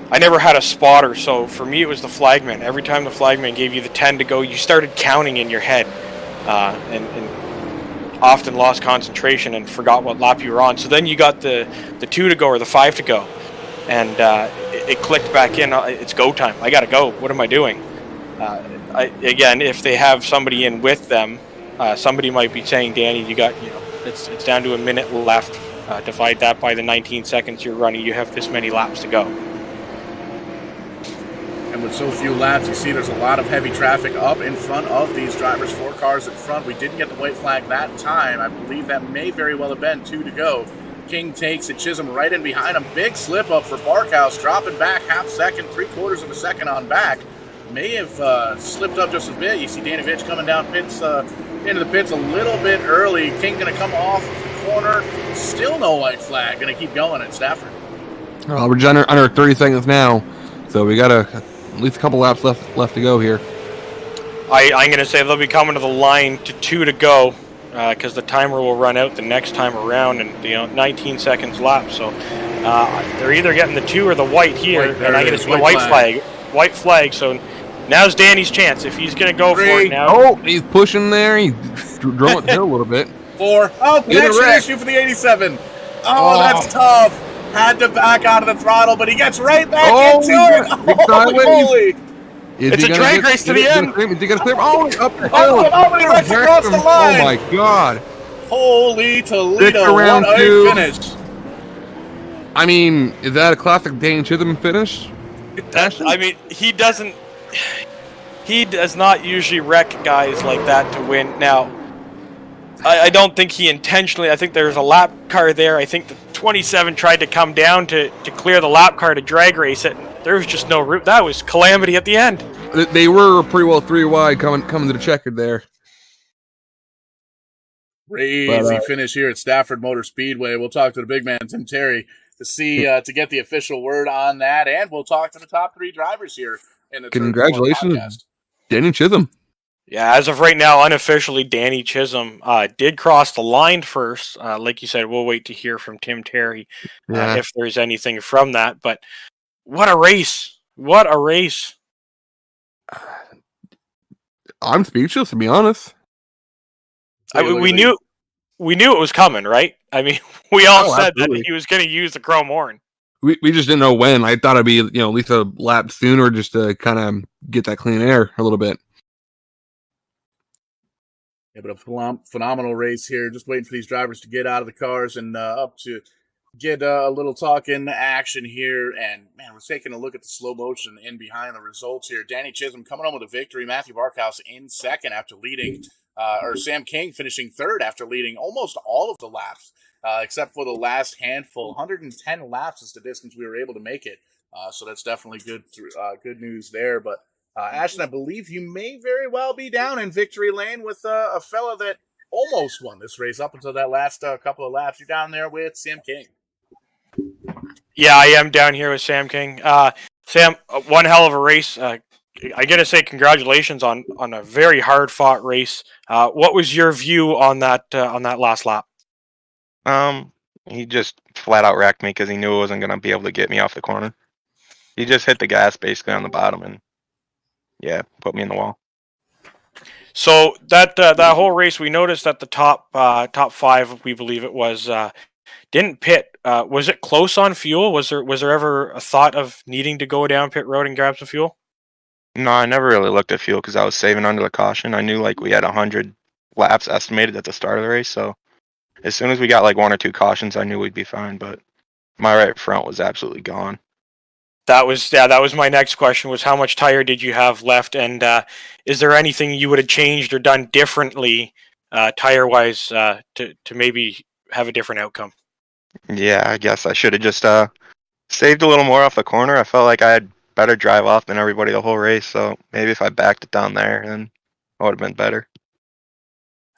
I never had a spotter, so for me it was the flagman. Every time the flagman gave you the 10 to go, you started counting in your head, and often lost concentration and forgot what lap you were on. So then you got the 2 to go or the 5 to go, and it clicked back in. It's go time. I got to go. What am I doing? Again, if they have somebody in with them, somebody might be saying, Danny, it's down to a minute left. Divide that by the 19 seconds you're running. You have this many laps to go. And with so few laps, you see there's a lot of heavy traffic up in front of these drivers. 4 cars in front. We didn't get the white flag that time. I believe that may very well have been 2 to go. King takes it. Chisholm right in behind him. Big slip up for Barkhouse, dropping back half second, 3/4 of a second on back. May have slipped up just a bit. You see Danovich coming down pits into the pits a little bit early. King going to come off of the corner. Still no white flag. Going to keep going at Stafford. Well, we're just under 30 seconds now, so we got at least a couple laps left to go here. I'm going to say they'll be coming to the line to 2 to go because the timer will run out the next time around, and 19 seconds lap. So they're either getting the 2 or the white here, and I'm going to see the white flag. White flag. So now's Danny's chance if he's going to go 3. for it now. Oh, he's pushing there. He's drawing the hill a little bit. 4. Oh, connection issue for the 87. Oh, that's tough. Had to back out of the throttle, but he gets right back into it. Holy! It's a drag race to the end. Is he going to clear? Oh, up the hill. He wrecks across the line. Oh, my God. Holy Toledo, what a finish. I mean, is that a classic Dane Chisholm finish? He does not usually wreck guys like that to win. Now, I don't think he intentionally. I think there's a lap car there. I think the 27 tried to come down to clear the lap car to drag race it. There was just no route. That was calamity at the end. They were pretty well 3 wide coming to the checkered there. Crazy finish here at Stafford Motor Speedway. We'll talk to the big man, Tim Terry, to see to get the official word on that, and we'll talk to the top 3 drivers here in the Congratulations, Danny Chisholm. Yeah, as of right now, unofficially, Danny Chisholm did cross the line first. Like you said, we'll wait to hear from Tim Terry if there's anything from that. But what a race! What a race! I'm speechless, to be honest. We knew it was coming, right? I mean, we all said absolutely. That he was going to use the chrome horn. We just didn't know when. I thought it'd be at least a lap sooner, just to kind of get that clean air a little bit. Yeah, but a phenomenal race here. Just waiting for these drivers to get out of the cars and up to get a little talk in action here. And, man, we're taking a look at the slow motion in behind the results here. Danny Chisholm coming home with a victory. Matthew Barkhouse in second after leading, or Sam King finishing third after leading almost all of the laps, except for the last handful. 110 laps is the distance we were able to make it. So that's definitely good news there. But Ashton, I believe you may very well be down in victory lane with a fella that almost won this race up until that last couple of laps. You're down there with Sam King. Yeah, I am down here with Sam King. Sam, one hell of a race. I got to say congratulations on a very hard-fought race. What was your view on that last lap? He just flat out wrecked me because he knew he wasn't going to be able to get me off the corner. He just hit the gas basically on the bottom and put me in the wall. So that whole race, we noticed that the top 5, we believe it was, didn't pit. Was it close on fuel? Was there ever a thought of needing to go down pit road and grab some fuel? No, I never really looked at fuel because I was saving under the caution. I knew we had 100 laps estimated at the start of the race, so as soon as we got 1 or 2 cautions, I knew we'd be fine. But my right front was absolutely gone. That was my next question, was how much tire did you have left, and is there anything you would have changed or done differently tire-wise to maybe have a different outcome? Yeah, I guess I should have just saved a little more off the corner. I felt like I had better drive off than everybody the whole race, so maybe if I backed it down there, then I would have been better.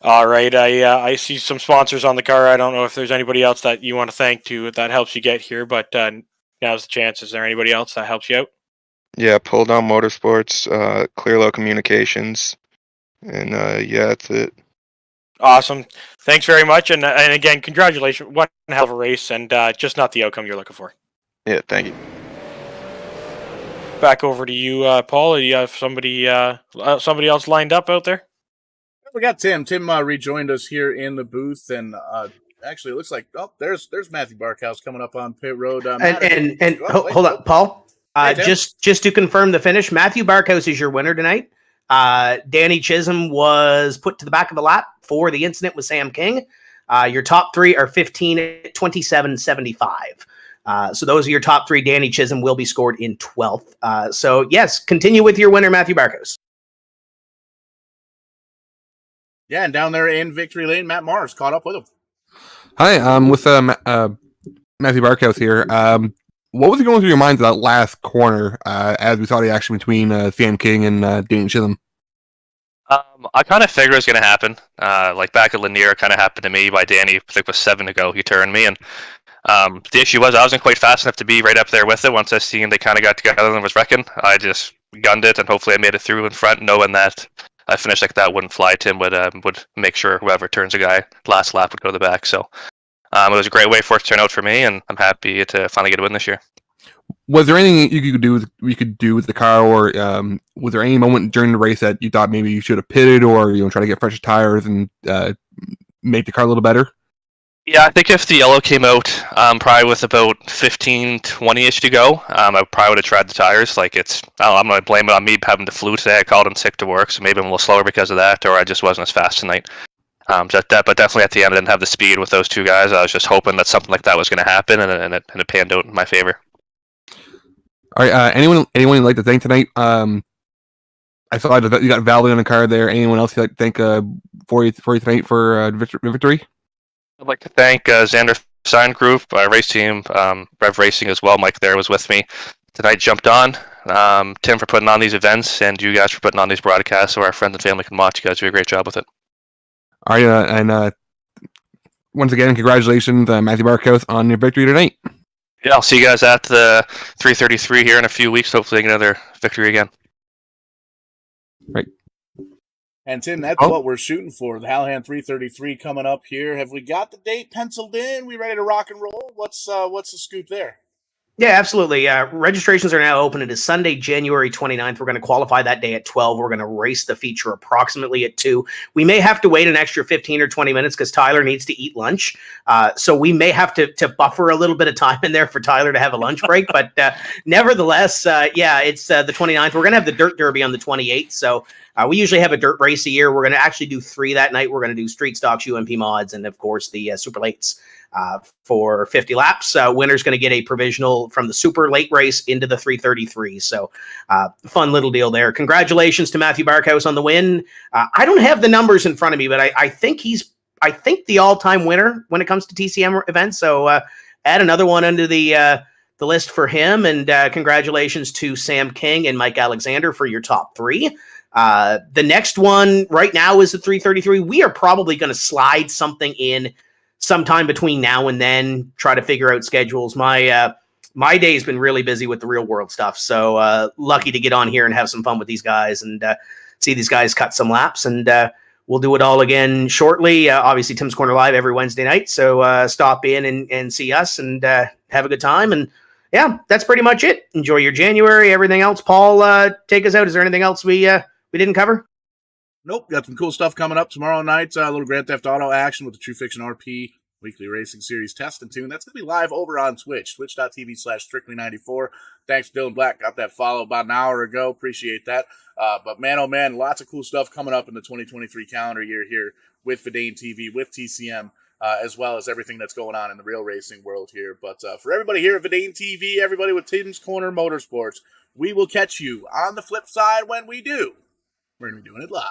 All right, I see some sponsors on the car. I don't know if there's anybody else that you want to thank that helps you get here, but now's the chance. Is there anybody else that helps you out? Yeah, Pull Down Motorsports, Clearlow Communications, and that's it. Awesome. Thanks very much, and again, congratulations. One hell of a race, and just not the outcome you're looking for. Yeah, thank you. Back over to you, Paul. Do you have somebody else lined up out there? We got Tim. Tim rejoined us here in the booth, and actually, it looks like there's Matthew Barkhouse coming up on pit road. Hold on, Paul. Just to confirm the finish, Matthew Barkhouse is your winner tonight. Danny Chisholm was put to the back of the lap for the incident with Sam King. Your top 3 are 15 at 27.75. So those are your top 3. Danny Chisholm will be scored in 12th. So yes, continue with your winner, Matthew Barkhouse. Yeah, and down there in victory lane, Matt Mars caught up with him. Hi, I'm with Matthew Barkhouse here. What was going through your mind that last corner as we saw the action between Sam King and Danny Chisholm? I kind of figured it was going to happen. Back at Lanier, it kind of happened to me by Danny. I think it was 7 to go. He turned me, and the issue was I wasn't quite fast enough to be right up there with it. Once I seen they kind of got together and was wrecking, I just gunned it, and hopefully I made it through in front, knowing that I finished like that wouldn't fly. Tim would make sure whoever turns a guy last lap would go to the back. So it was a great way for it to turn out for me, and I'm happy to finally get a win this year. Was there anything you could do with the car, or was there any moment during the race that you thought maybe you should have pitted, or try to get fresher tires and make the car a little better? Yeah, I think if the yellow came out probably with about 15, 20-ish to go, I probably would have tried the tires. I'm going to blame it on me having the flu today. I called in sick to work, so maybe I'm a little slower because of that, or I just wasn't as fast tonight. But definitely at the end, I didn't have the speed with those 2 guys. I was just hoping that something like that was going to happen, and it panned out in my favor. All right, anyone you'd like to thank tonight? I saw that you got Valley on the car there. Anyone else you'd like to thank for you tonight for victory? I'd like to thank Xander Sign Group, our race team, Rev Racing as well. Mike there was with me tonight, jumped on. Tim for putting on these events, and you guys for putting on these broadcasts so our friends and family can watch. You guys do a great job with it. All right, and once again, congratulations, Matthew Barkhouse, on your victory tonight. Yeah, I'll see you guys at the 333 here in a few weeks. Hopefully, get another victory again. Right. And Tim, that's what we're shooting for. The Hallahan 333 coming up here. Have we got the date penciled in? We ready to rock and roll? What's the scoop there? Yeah, absolutely. Registrations are now open. It is Sunday, January 29th. We're going to qualify that day at 12. We're going to race the feature approximately at 2. We may have to wait an extra 15 or 20 minutes because Tyler needs to eat lunch. So we may have to buffer a little bit of time in there for Tyler to have a lunch break. But nevertheless, it's the 29th. We're going to have the Dirt Derby on the 28th. So we usually have a dirt race a year. We're going to actually do 3 that night. We're going to do Street Stocks, UMP Mods, and, of course, the Super Lates. For 50 laps. Winner's going to get a provisional from the super late race into the 333. So fun little deal there. Congratulations to Matthew Barkhouse on the win. I don't have the numbers in front of me, but I think the all-time winner when it comes to TCM events. So add another one under the list for him. And congratulations to Sam King and Mike Alexander for your top 3. The next one right now is the 333. We are probably going to slide something in sometime between now and then, try to figure out schedules. My day's been really busy with the real world stuff. So lucky to get on here and have some fun with these guys and see these guys cut some laps. And we'll do it all again shortly. Obviously, Tim's Corner Live every Wednesday night. So stop in and see us and have a good time. And yeah, that's pretty much it. Enjoy your January. Everything else, Paul, take us out. Is there anything else we didn't cover? Nope, got some cool stuff coming up tomorrow night. A little Grand Theft Auto action with the True Fiction RP Weekly Racing Series Test and Tune. That's going to be live over on Twitch, twitch.tv/strictly94. Thanks, Dylan Black. Got that follow about an hour ago. Appreciate that. But man, oh man, lots of cool stuff coming up in the 2023 calendar year here with Vidane TV, with TCM, as well as everything that's going on in the real racing world here. But for everybody here at Vidane TV, everybody with Tim's Corner Motorsports, we will catch you on the flip side when we do. We're going to be doing it live.